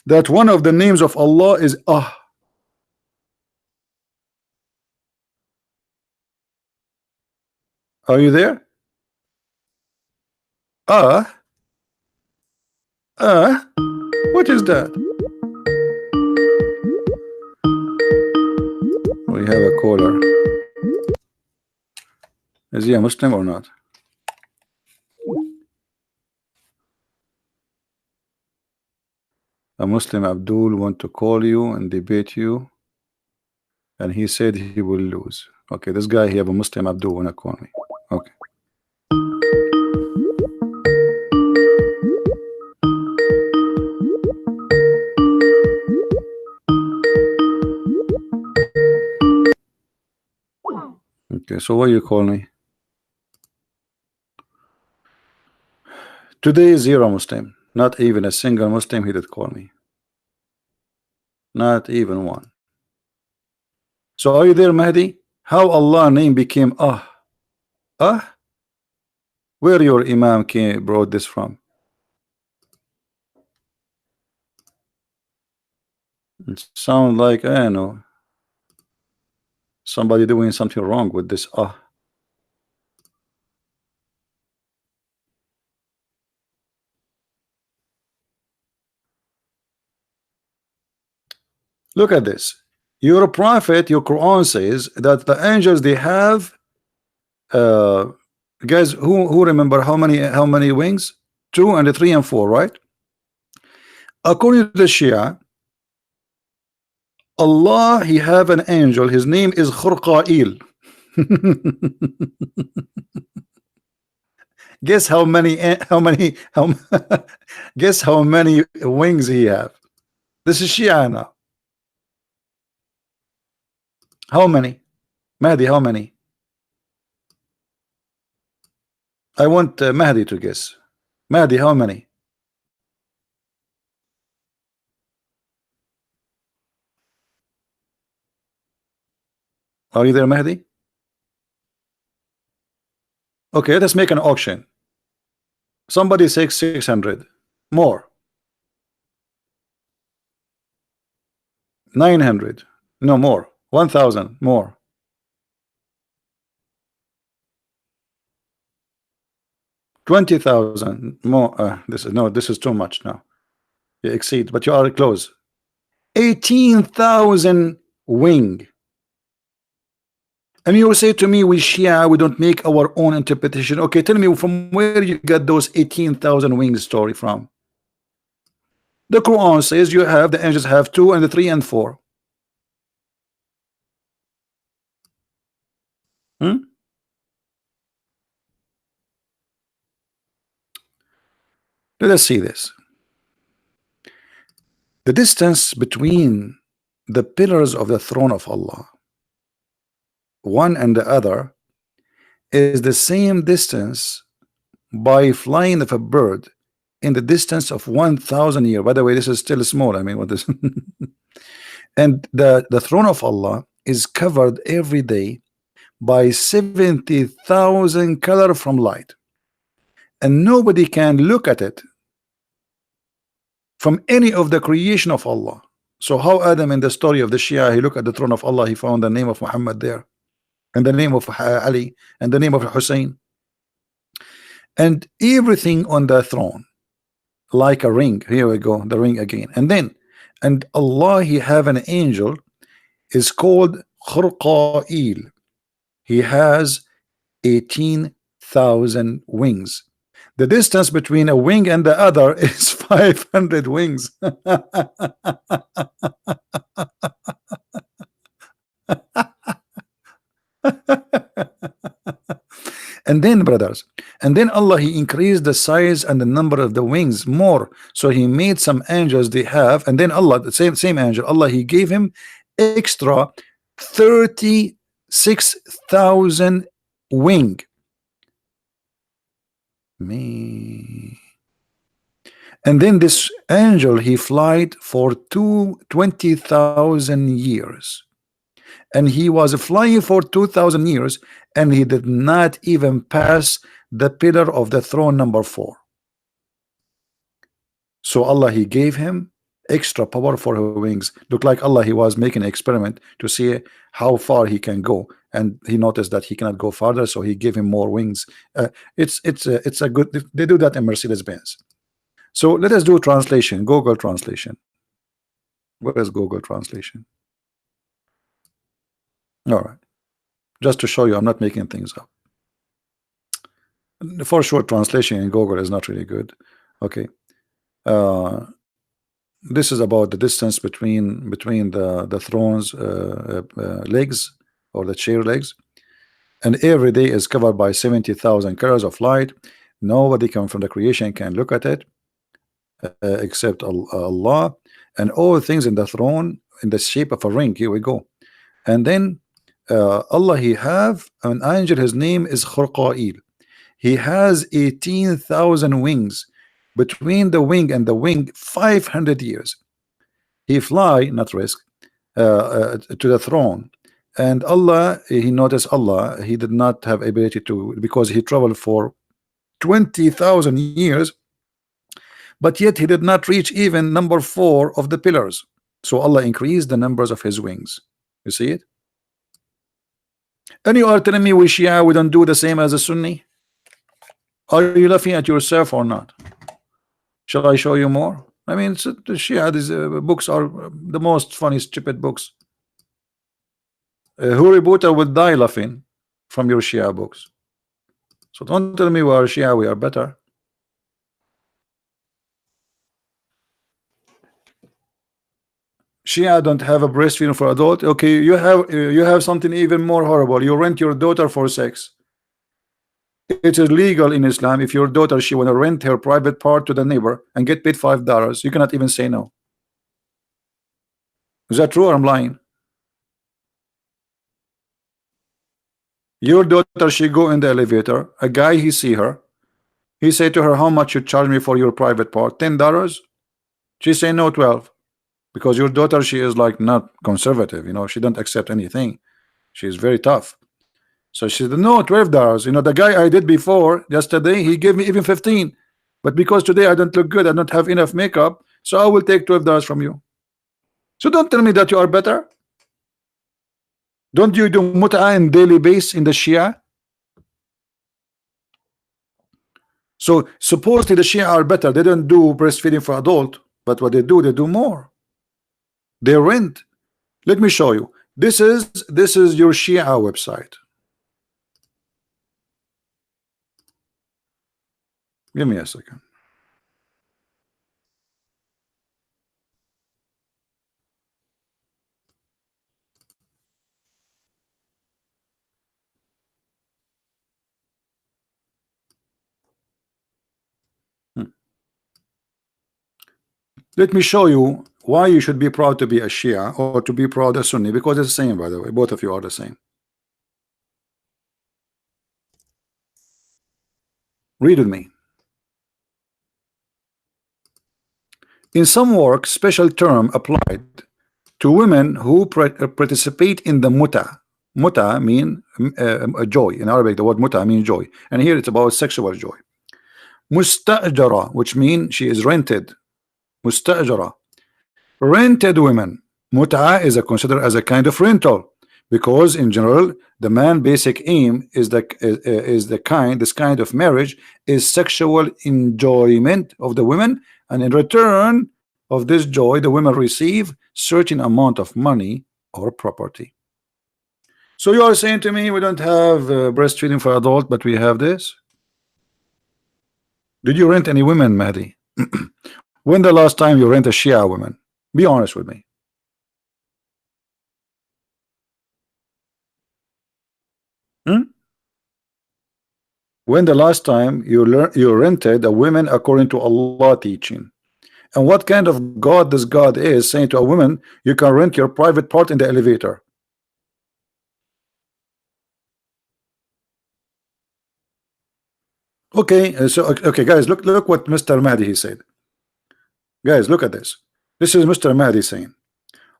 That one of the names of Allah is Are you there? What is that? We have a caller. Is he a Muslim or not? A Muslim Abdul want to call you and debate you, and he said he will lose. Okay, this guy, he have a Muslim Abdul wanna call me. Okay. Okay, so why you call me? Today is zero Muslim. Not even a single Muslim he did call me. Not even one. So are you there, Mahdi? How Allah name became Where your Imam brought this from? It sounds like, I don't know, somebody doing something wrong with this Look at this. Your prophet, your Quran says that the angels, they have guys, who remember how many wings? 2 and 3 and 4, right? According to the Shia, Allah, he have an angel, his name is Khurqa'il. Guess how many guess how many wings he have? This is Shia now. How many? Mahdi, how many? I want Mahdi to guess. Mahdi, how many? Are you there, Mahdi? Okay, let's make an auction. Somebody says 600. More. 900. No more. 1,000. More. 20,000. More. This is too much now. You exceed, but you are close. 18,000 wing. And you will say to me, we Shia, we don't make our own interpretation. Okay, tell me from where you got those 18,000 wings story from? The Quran says you have the angels have 2 and 3 and 4. Hmm? Let us see this. The distance between the pillars of the throne of Allah, one and the other, is the same distance by flying of a bird in the distance of 1,000 years. By the way, this is still small. I mean, what this and the throne of Allah is covered every day by 70,000 color from light, and nobody can look at it from any of the creation of Allah. So how Adam in the story of the Shia, he looked at the throne of Allah, he found the name of Muhammad there, and the name of Ali, and the name of Hussein, and everything on the throne like a ring. Here we go, the ring again. And Allah, he have an angel is called Khurqa'il. He has 18,000 wings. The distance between a wing and the other is 500 wings. And then, brothers, and then Allah, he increased the size and the number of the wings more. So he made some angels they have, and then Allah, the same angel, Allah, he gave him extra 36,000 wing. Me. And then this angel, he flied for 20,000 years. And he was flying for 2,000 years, and he did not even pass the pillar of the throne number 4. So Allah, he gave him extra power for his wings. Look like Allah, he was making an experiment to see how far he can go, and he noticed that he cannot go farther, so he gave him more wings. It's a good, they do that in Mercedes-Benz. So let us do translation, Google translation. Where is Google translation? All right, just to show you I'm not making things up. For sure, translation in Google is not really good. Okay, this is about the distance between the throne's legs, or the chair legs, and every day is covered by 70,000 colors of light. Nobody from the creation can look at it except Allah, and all things in the throne in the shape of a ring. Here we go. And then Allah, he have an angel, his name is Khurqa'il. He has 18,000 wings. Between the wing and the wing, 500 years. He fly, not risk, to the throne. And Allah, he noticed Allah, he did not have ability to, because he traveled for 20,000 years, but yet he did not reach even number 4 of the pillars. So Allah increased the numbers of his wings. You see it? And you are telling me we Shia, we don't do the same as a Sunni? Are you laughing at yourself or not? Shall I show you more? I mean, the Shia, these books are the most funny, stupid books. Huri Buta would die laughing from your Shia books. So don't tell me we are Shia, we are better. Shia don't have a breastfeeding for adult. Okay, you have something even more horrible. You rent your daughter for sex. It is legal in Islam. If your daughter, she want to rent her private part to the neighbor and get paid $5, you cannot even say no. Is that true or I'm lying? Your daughter, she go in the elevator, a guy, he see her, he say to her, how much you charge me for your private part? $10? She say no, 12, because your daughter, she is like not conservative, you know, she don't accept anything, she is very tough. So she said, no, $12. You know, the guy I did before yesterday, he gave me even 15, but because today I don't look good, I don't have enough makeup, so I will take $12 from you. So don't tell me that you are better. Don't you do mut'a in daily base in the Shia? So supposedly the Shia are better. They don't do breastfeeding for adult, but what they do more. They rent. Let me show you. This is your Shia website. Give me a second. Let me show you why you should be proud to be a Shia or to be proud a Sunni, because it's the same, by the way. Both of you are the same. Read with me. In some work, special term applied to women who participate in the muta. Muta mean joy. In Arabic, the word muta means joy, and here it's about sexual joy. Mustajara, which means she is rented. Mustajara, rented women. Muta is considered as a kind of rental, because in general the man basic aim is this kind of marriage is sexual enjoyment of the women, and in return of this joy the women receive certain amount of money or property. So you are saying to me we don't have breastfeeding for adult, but we have this? Did you rent any women, Mahdi? When the last time you rent a Shia woman? Be honest with me. When the last time you rented a woman according to Allah teaching? And what kind of God this God is saying to a woman you can rent your private part in the elevator? Okay, so okay guys, look what Mr. Mahdi he said. Guys, look at this. This is Mr. Mahdi saying,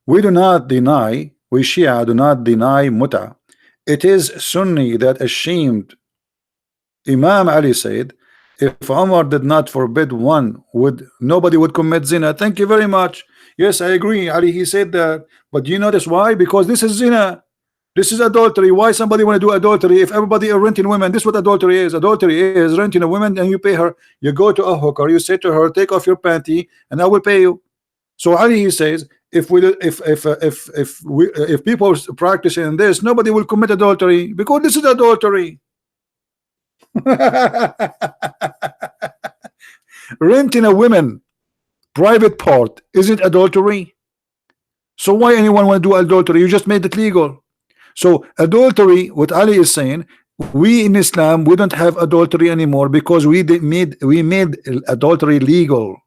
we do not deny, we Shia do not deny muta. It is Sunni that ashamed. Imam Ali said, if Umar did not forbid one, nobody would commit zina. Thank you very much. Yes, I agree. Ali, he said that. But do you notice why? Because this is zina. This is adultery. Why somebody want to do adultery if everybody are renting women? This is what adultery is. Adultery is renting a woman and you pay her. You go to a hooker, you say to her, take off your panty and I will pay you. So Ali, he says, if people practicing this, nobody will commit adultery, because this is adultery. Renting a woman private part isn't adultery. So why anyone want to do adultery? You just made it legal. So adultery, what Ali is saying, we in Islam we don't have adultery anymore because we made adultery legal.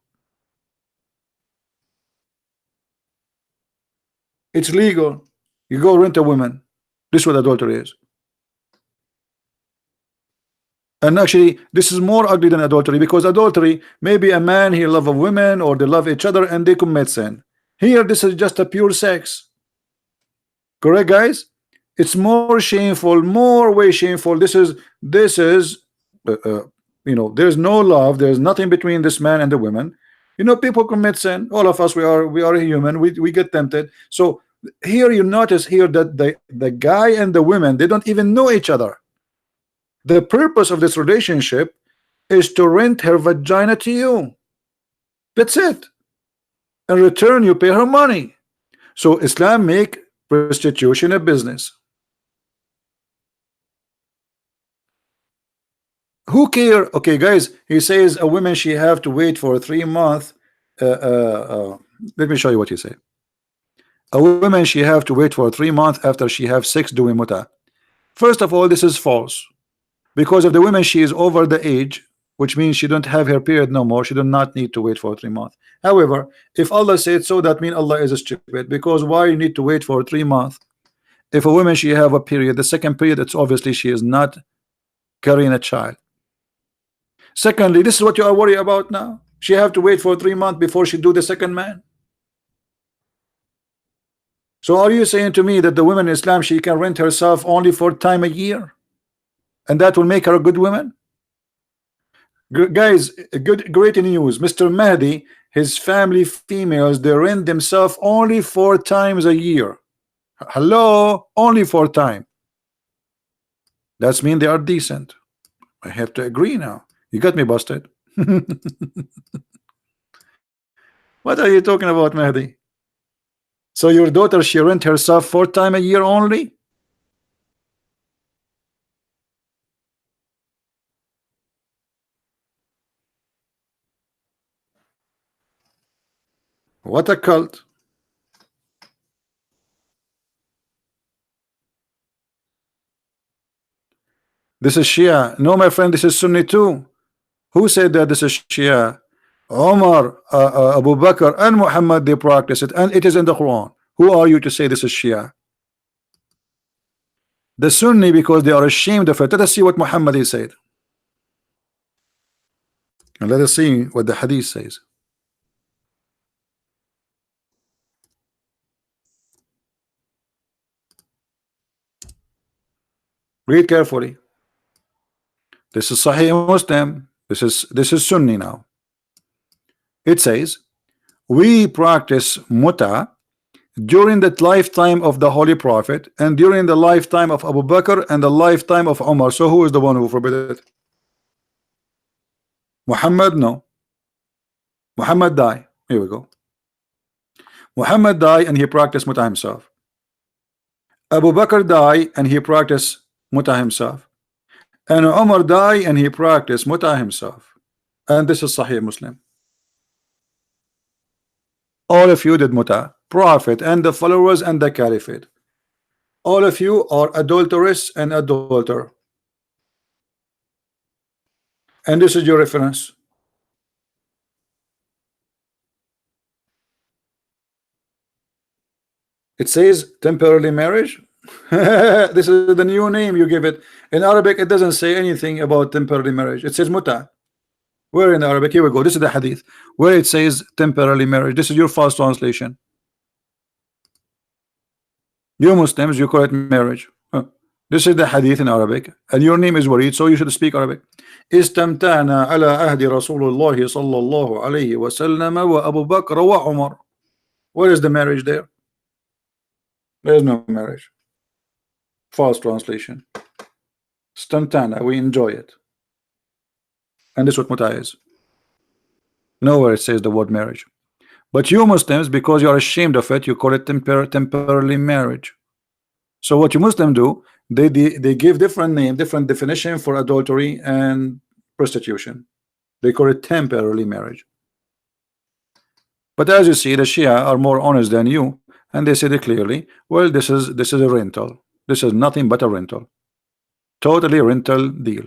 It's legal. You go rent a woman. This is what adultery is. And actually this is more ugly than adultery, because adultery, maybe a man he love a woman or they love each other and they commit sin. Here this is just a pure sex. Correct, guys? It's more shameful, more way shameful. This is you know, there's no love, there's nothing between this man and the woman. You know, people commit sin. All of us, we are human. We get tempted. So here you notice here that the guy and the women, they don't even know each other. The purpose of this relationship is to rent her vagina to you. That's it. In return, you pay her money. So Islam make prostitution a business. Who care? Okay, guys, he says a woman she have to wait for 3 months. Let me show you what he said. A woman she have to wait for 3 months after she have sex doing muta. First of all, this is false, because if the woman she is over the age, which means she don't have her period no more, she do not need to wait for 3 months. However, if Allah said so, that means Allah is stupid, because why you need to wait for 3 months? If a woman she have a period, the second period, it's obviously she is not carrying a child. Secondly, this is what you are worried about now. She have to wait for 3 months before she do the second man. So are you saying to me that the woman in Islam, she can rent herself only for time a year, and that will make her a good woman? Guys, great news. Mr. Mahdi, his family females, they rent themselves only 4 times a year. Hello, only 4 times. That's mean they are decent. I have to agree now. You got me busted. What are you talking about, Mahdi? So your daughter, she rent herself 4 times a year only? What a cult. This is Shia. No, my friend, this is Sunni too. Who said that this is Shia? Omar, Abu Bakr, and Muhammad, they practice it, and it is in the Quran. Who are you to say this is Shia? The Sunni, because they are ashamed of it. Let us see what Muhammad said. And let us see what the Hadith says. Read carefully. This is Sahih Muslim. This is Sunni now. It says, we practice muta during the lifetime of the Holy Prophet and during the lifetime of Abu Bakr and the lifetime of Umar. So who is the one who forbid it? Muhammad? No. Muhammad died. Here we go. Muhammad died and he practiced muta himself. Abu Bakr died and he practiced muta himself. And Umar died and he practiced muta himself. And this is Sahih Muslim. All of you did muta. Prophet and the followers and the caliphate. All of you are adulterous and adulterer. And this is your reference. It says temporary marriage. This is the new name you give it. In Arabic, it doesn't say anything about temporary marriage. It says muta. Where in Arabic? Here we go. This is the hadith where it says temporary marriage. This is your false translation. You Muslims, you call it marriage. This is the hadith in Arabic, and your name is Warid, so you should speak Arabic. Istamtana ala ahdi Rasulullah sallallahu alayhi wa sallam wa Abu Bakr wa Umar. Where is the marriage there? There is no marriage. False translation. Istamtana, we enjoy it. And this is what muta is. Nowhere it says the word marriage. But you Muslims, because you are ashamed of it, you call it temporarily marriage. So what you Muslims do, they give different name, different definition for adultery and prostitution. They call it temporarily marriage. But as you see, the Shia are more honest than you, and they said it clearly. Well, this is a rental. This is nothing but a rental. Totally rental deal.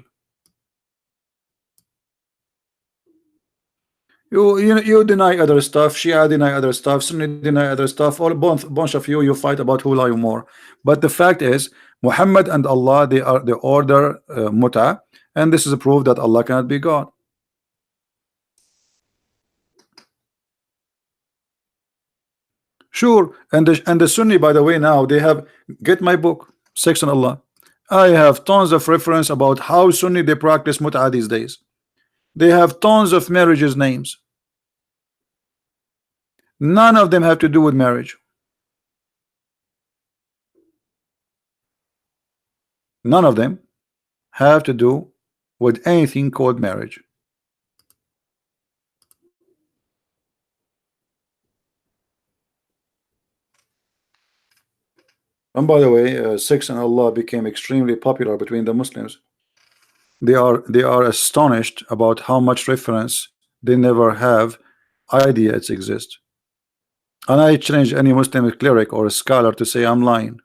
You deny other stuff. Shia deny other stuff. Sunni deny other stuff. All bunch of you fight about who lie more. But the fact is, Muhammad and Allah, they order muta, and this is a proof that Allah cannot be God. Sure, and the Sunni, by the way, now they have, get my book, Sex and Allah. I have tons of reference about how Sunni they practice muta these days. They have tons of marriages names. None of them have to do with marriage. None of them have to do with anything called marriage. And by the way, Sex and Allah became extremely popular between the Muslims. They are astonished about how much reference they never have idea it exists. And I challenge any Muslim cleric or a scholar to say I'm lying.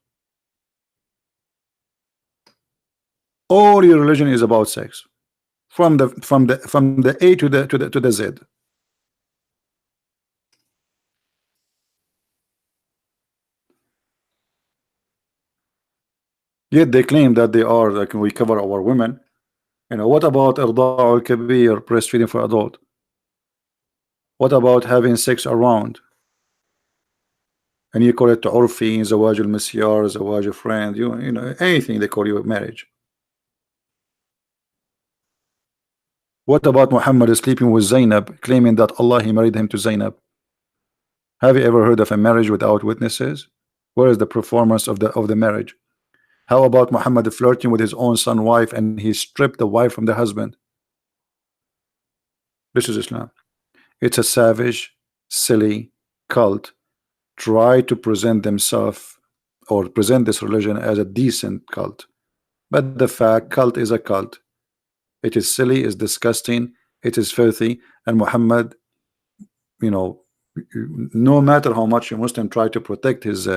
All your religion is about sex, from the A to the Z. Yet they claim that they are like we cover our women. You know, what about irda'ul kabir, breastfeeding for adult? What about having sex around? And you call it urfi, zawaj al-misyar, zawaj al-friend, you know, anything they call you marriage. What about Muhammad sleeping with Zainab, claiming that Allah he married him to Zainab? Have you ever heard of a marriage without witnesses? Where is the performance of the marriage? How about Muhammad flirting with his own son wife and he stripped the wife from the husband? This is Islam. It's a savage, silly cult try to present themselves or present this religion as a decent cult, but the fact cult is a cult. It is silly, it's disgusting, it is filthy, and Muhammad, you know, no matter how much a Muslim try to protect his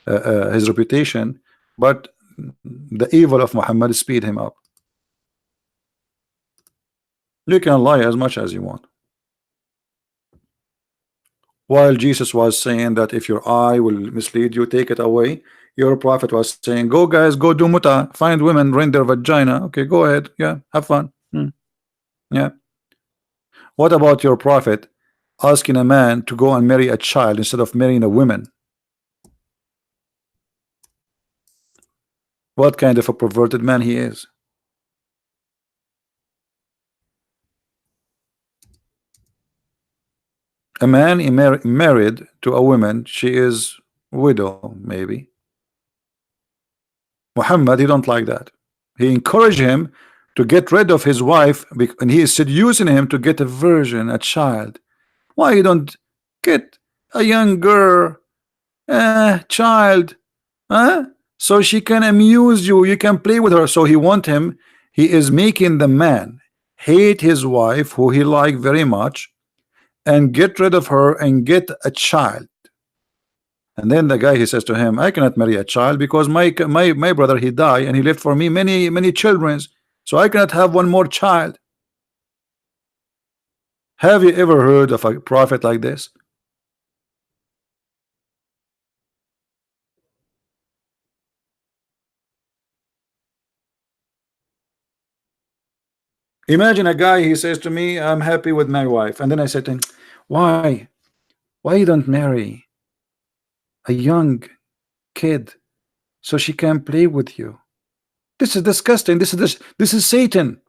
reputation, but the evil of Muhammad speed him up. You can lie as much as you want. While Jesus was saying that if your eye will mislead you, take it away, your prophet was saying, go guys, go do muta, find women, rent their vagina. Okay, go ahead, yeah, have fun. Yeah. What about your prophet asking a man to go and marry a child instead of marrying a woman? What kind of a perverted man he is? A man married to a woman, she is widow, maybe. Muhammad, he don't like that. He encouraged him to get rid of his wife, and he is seducing him to get a virgin, a child. Why you don't get a young girl, child, huh? So she can amuse you, you can play with her. So he want him, he is making the man hate his wife, who he like very much, and get rid of her and get a child. And then the guy, he says to him, I cannot marry a child because my brother, he died and he left for me many children, so I cannot have one more child. Have you ever heard of a prophet like this? Imagine a guy, he says to me, I'm happy with my wife, and then I said to him, why you don't marry a young kid so she can play with you? This is disgusting. This is Satan.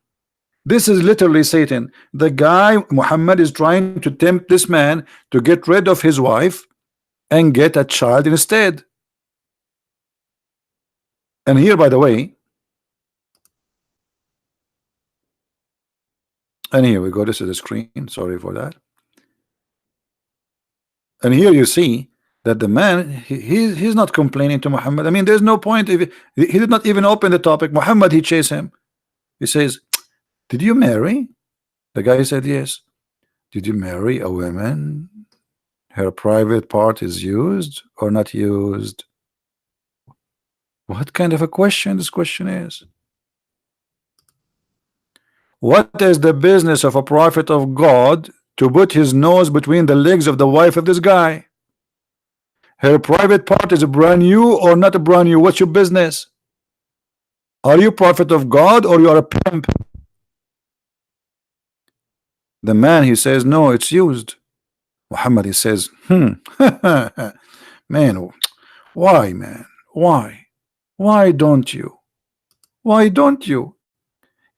This is literally Satan. The guy Muhammad is trying to tempt this man to get rid of his wife and get a child instead. And here, by the way, and here we go, this is the screen, sorry for that. And here you see that the man, he's not complaining to Muhammad. I mean, there's no point. If he did not even open the topic, Muhammad, he chased him. He says, did you marry? The guy said yes. Did you marry a woman? Her private part is used or not used? What kind of a question this question is? What is the business of a prophet of God to put his nose between the legs of the wife of this guy? Her private part is brand new or not a brand new? What's your business? Are you prophet of God or you are a pimp? The man, he says, no, it's used. Muhammad, he says, man, why, man? Why don't you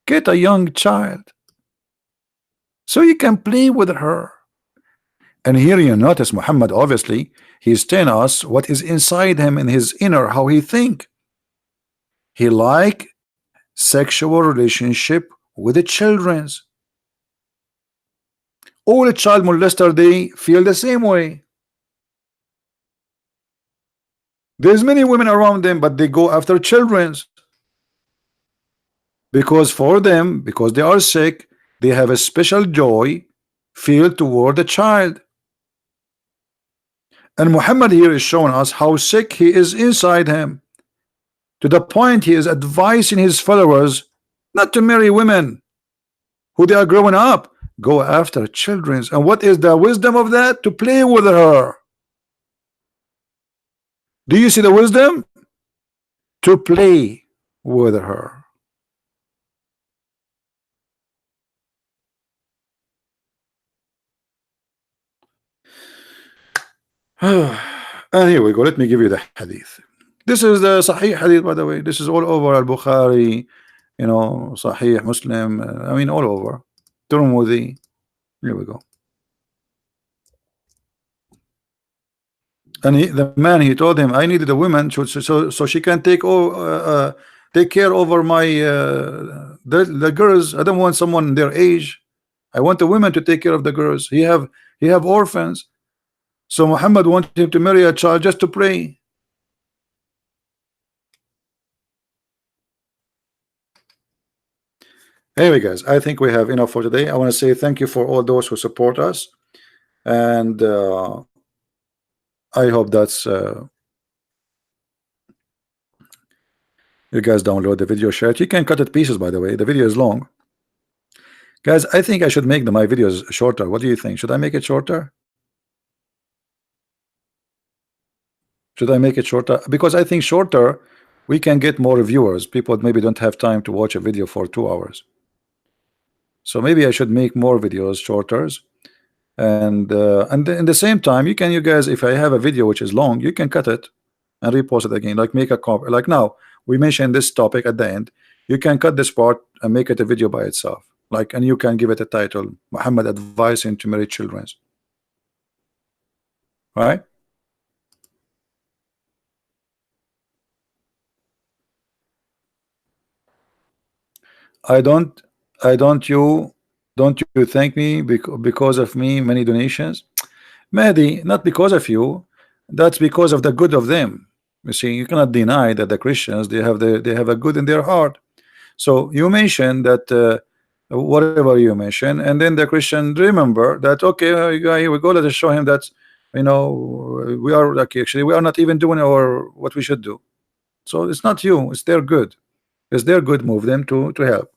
get a young child so you can play with her? And here you notice Muhammad, obviously he's telling us what is inside him, in his inner, how he think. He like sexual relationship with the children's. All child molester, they feel the same way. There's many women around them, but they go after children's because for them, because they are sick, they have a special joy feel toward the child. And Muhammad here is showing us how sick he is inside him, to the point he is advising his followers not to marry women who they are growing up, go after children's. And what is the wisdom of that? To play with her. Do you see the wisdom? To play with her. And here we go. Let me give you the hadith. This is the Sahih hadith, by the way. This is all over Al-Bukhari, you know, Sahih Muslim. I mean, all over. Tirmidhi. Here we go. And the man, he told him, I needed a woman so she can take care over my the girls. I don't want someone their age. I want a woman to take care of the girls. He have orphans. So Muhammad wanted him to marry a child just to pray. Anyway, guys, I think we have enough for today. I want to say thank you for all those who support us, and I hope that's you guys download the video, share it. You can cut it pieces, by the way. The video is long, guys. I think I should make my videos shorter. What do you think? Should I make it shorter? Should I make it shorter? Because I think shorter, we can get more viewers. People maybe don't have time to watch a video for 2 hours. So maybe I should make more videos shorter. And in the same time, you guys, if I have a video which is long, you can cut it and repost it again. Like make a copy. Like now, we mentioned this topic at the end. You can cut this part and make it a video by itself. Like, and you can give it a title: Muhammad advising to marry children. Right? Don't you thank me because of me many donations, Mehdi? Not because of you. That's because of the good of them. You see, you cannot deny that the Christians, they have a good in their heart. So you mentioned that whatever you mention, and then the Christian remember that, okay, here we go, let us show him that, you know, we are like, actually we are not even doing our what we should do. So it's not you, it's their good. It's their good move them to help.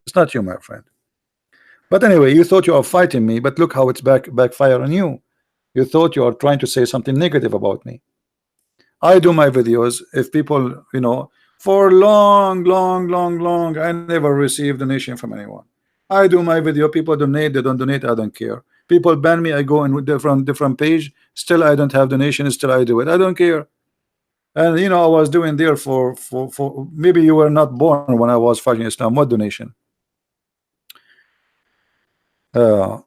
It's not you, my friend. But anyway, you thought you are fighting me, but look how it's backfire on you. You thought you are trying to say something negative about me. I do my videos. If people, you know, for long, I never received donation from anyone. I do my video. People donate, they don't donate, I don't care. People ban me, I go in with different page. Still, I don't have donation. Still, I do it. I don't care. And you know, I was doing there for maybe you were not born when I was fighting Islam. What donation? There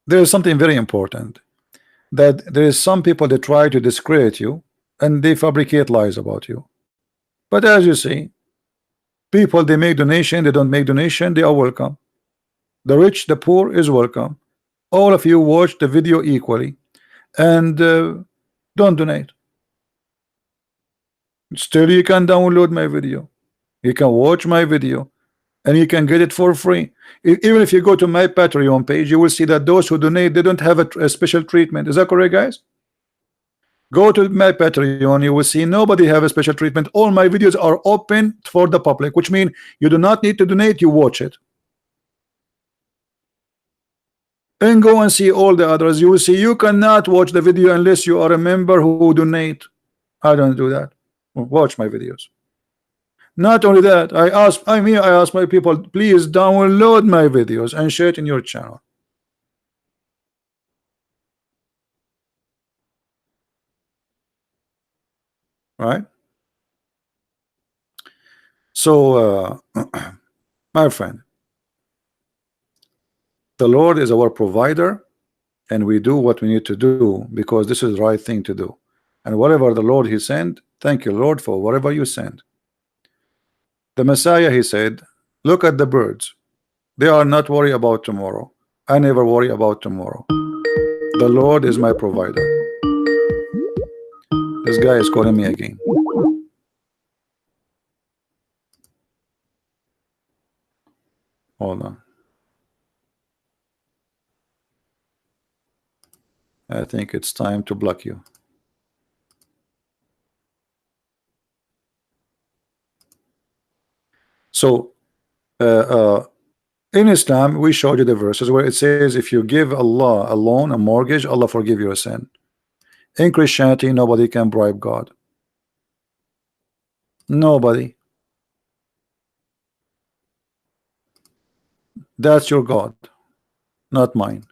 is something very important, that there is some people that try to discredit you and they fabricate lies about you. But as you see, people, they make donation, they don't make donation, they are welcome. The rich, the poor is welcome. All of you watch the video equally, and don't donate. Still, you can download my video, you can watch my video, and you can get it for free. Even if you go to my Patreon page, you will see that those who donate, they don't have a special treatment. Is that correct, guys? Go to my Patreon, you will see nobody have a special treatment. All my videos are open for the public, which means you do not need to donate, you watch it. And go and see all the others. You will see you cannot watch the video unless you are a member who donate. I don't do that. Watch my videos. Not only that, I ask my people, please download my videos and share it in your channel. Right? So my friend, the Lord is our provider, and we do what we need to do because this is the right thing to do. And whatever the Lord he sent, thank you, Lord, for whatever you send. The Messiah, he said, look at the birds. They are not worried about tomorrow. I never worry about tomorrow. The Lord is my provider. This guy is calling me again. Hold on. I think it's time to block you. So in Islam, we showed you the verses where it says if you give Allah a loan, a mortgage, Allah forgive your sin. In Christianity, nobody can bribe God. Nobody. That's your God, not mine.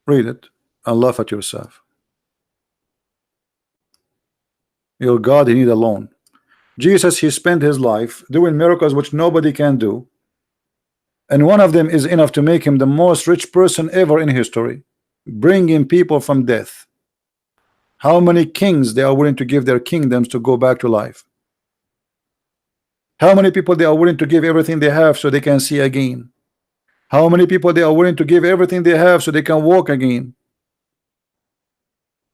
Read it and laugh at yourself. Your God, he need a loan. Jesus, he spent his life doing miracles which nobody can do, and one of them is enough to make him the most rich person ever in history, bringing people from death. How many kings they are willing to give their kingdoms to go back to life? How many people they are willing to give everything they have so they can see again? How many people they are willing to give everything they have so they can walk again?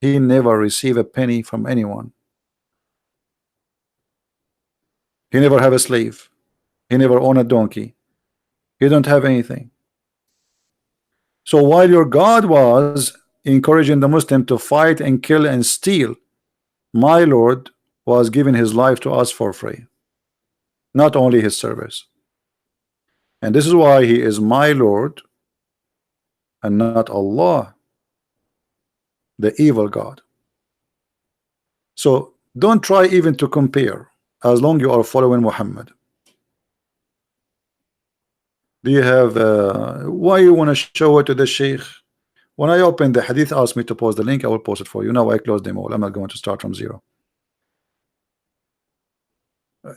He never received a penny from anyone. He never have a slave. He never owned a donkey. He don't have anything. So while your God was encouraging the Muslim to fight and kill and steal, my Lord was giving his life to us for free, not only his service. And this is why he is my Lord and not Allah, the evil God. So don't try even to compare, as long you are following Muhammad. Do you have why you want to show it to the Sheikh? When I open the hadith, ask me to post the link, I will post it for you. Now I close them all. I'm not going to start from zero.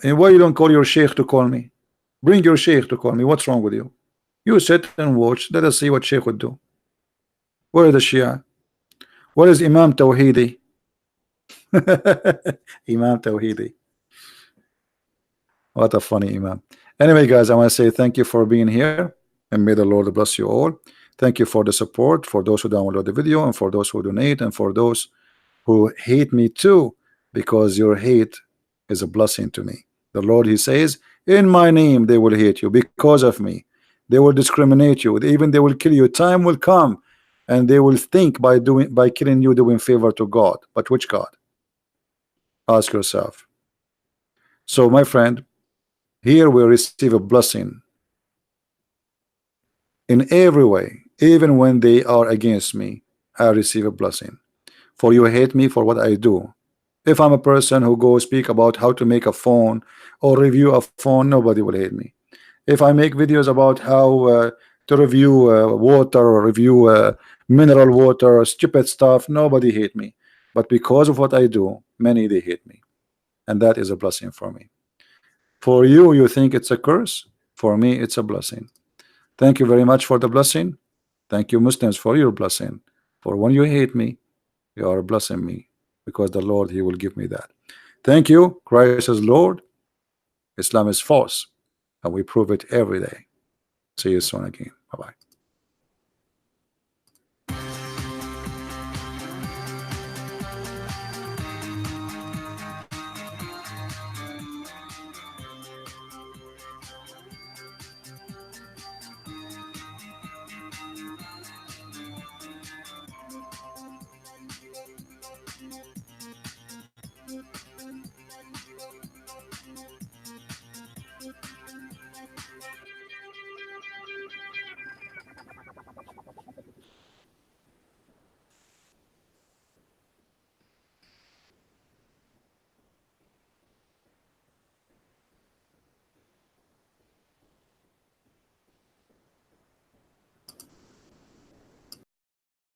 And why you don't call your Sheikh to call me? Bring your Sheikh to call me. What's wrong with you? You sit and watch. Let us see what Sheikh would do. Where is the Shia? Where is Imam Tawhidi? Imam Tawhidi. What a funny Imam. Anyway, guys, I want to say thank you for being here, and may the Lord bless you all. Thank you for the support, for those who download the video, and for those who donate, and for those who hate me too, because your hate is a blessing to me. The Lord, he says, in my name they will hate you because of me. They will discriminate you, even they will kill you. Time will come and they will think by killing you doing favor to God. But which God? Ask yourself. So my friend, here we receive a blessing in every way. Even when they are against me, I receive a blessing. For you hate me for what I do. If I'm a person who go speak about how to make a phone or review a phone, nobody will hate me. If I make videos about how to review water or review mineral water or stupid stuff, nobody hate me. But because of what I do, many they hate me, and that is a blessing for me. For you, you think it's a curse. For me, it's a blessing. Thank you very much for the blessing. Thank you, Muslims, for your blessing. For when you hate me, you are blessing me, because the Lord, he will give me that. Thank you. Christ is Lord, Islam is false, and we prove it every day. See you soon again. Bye-bye.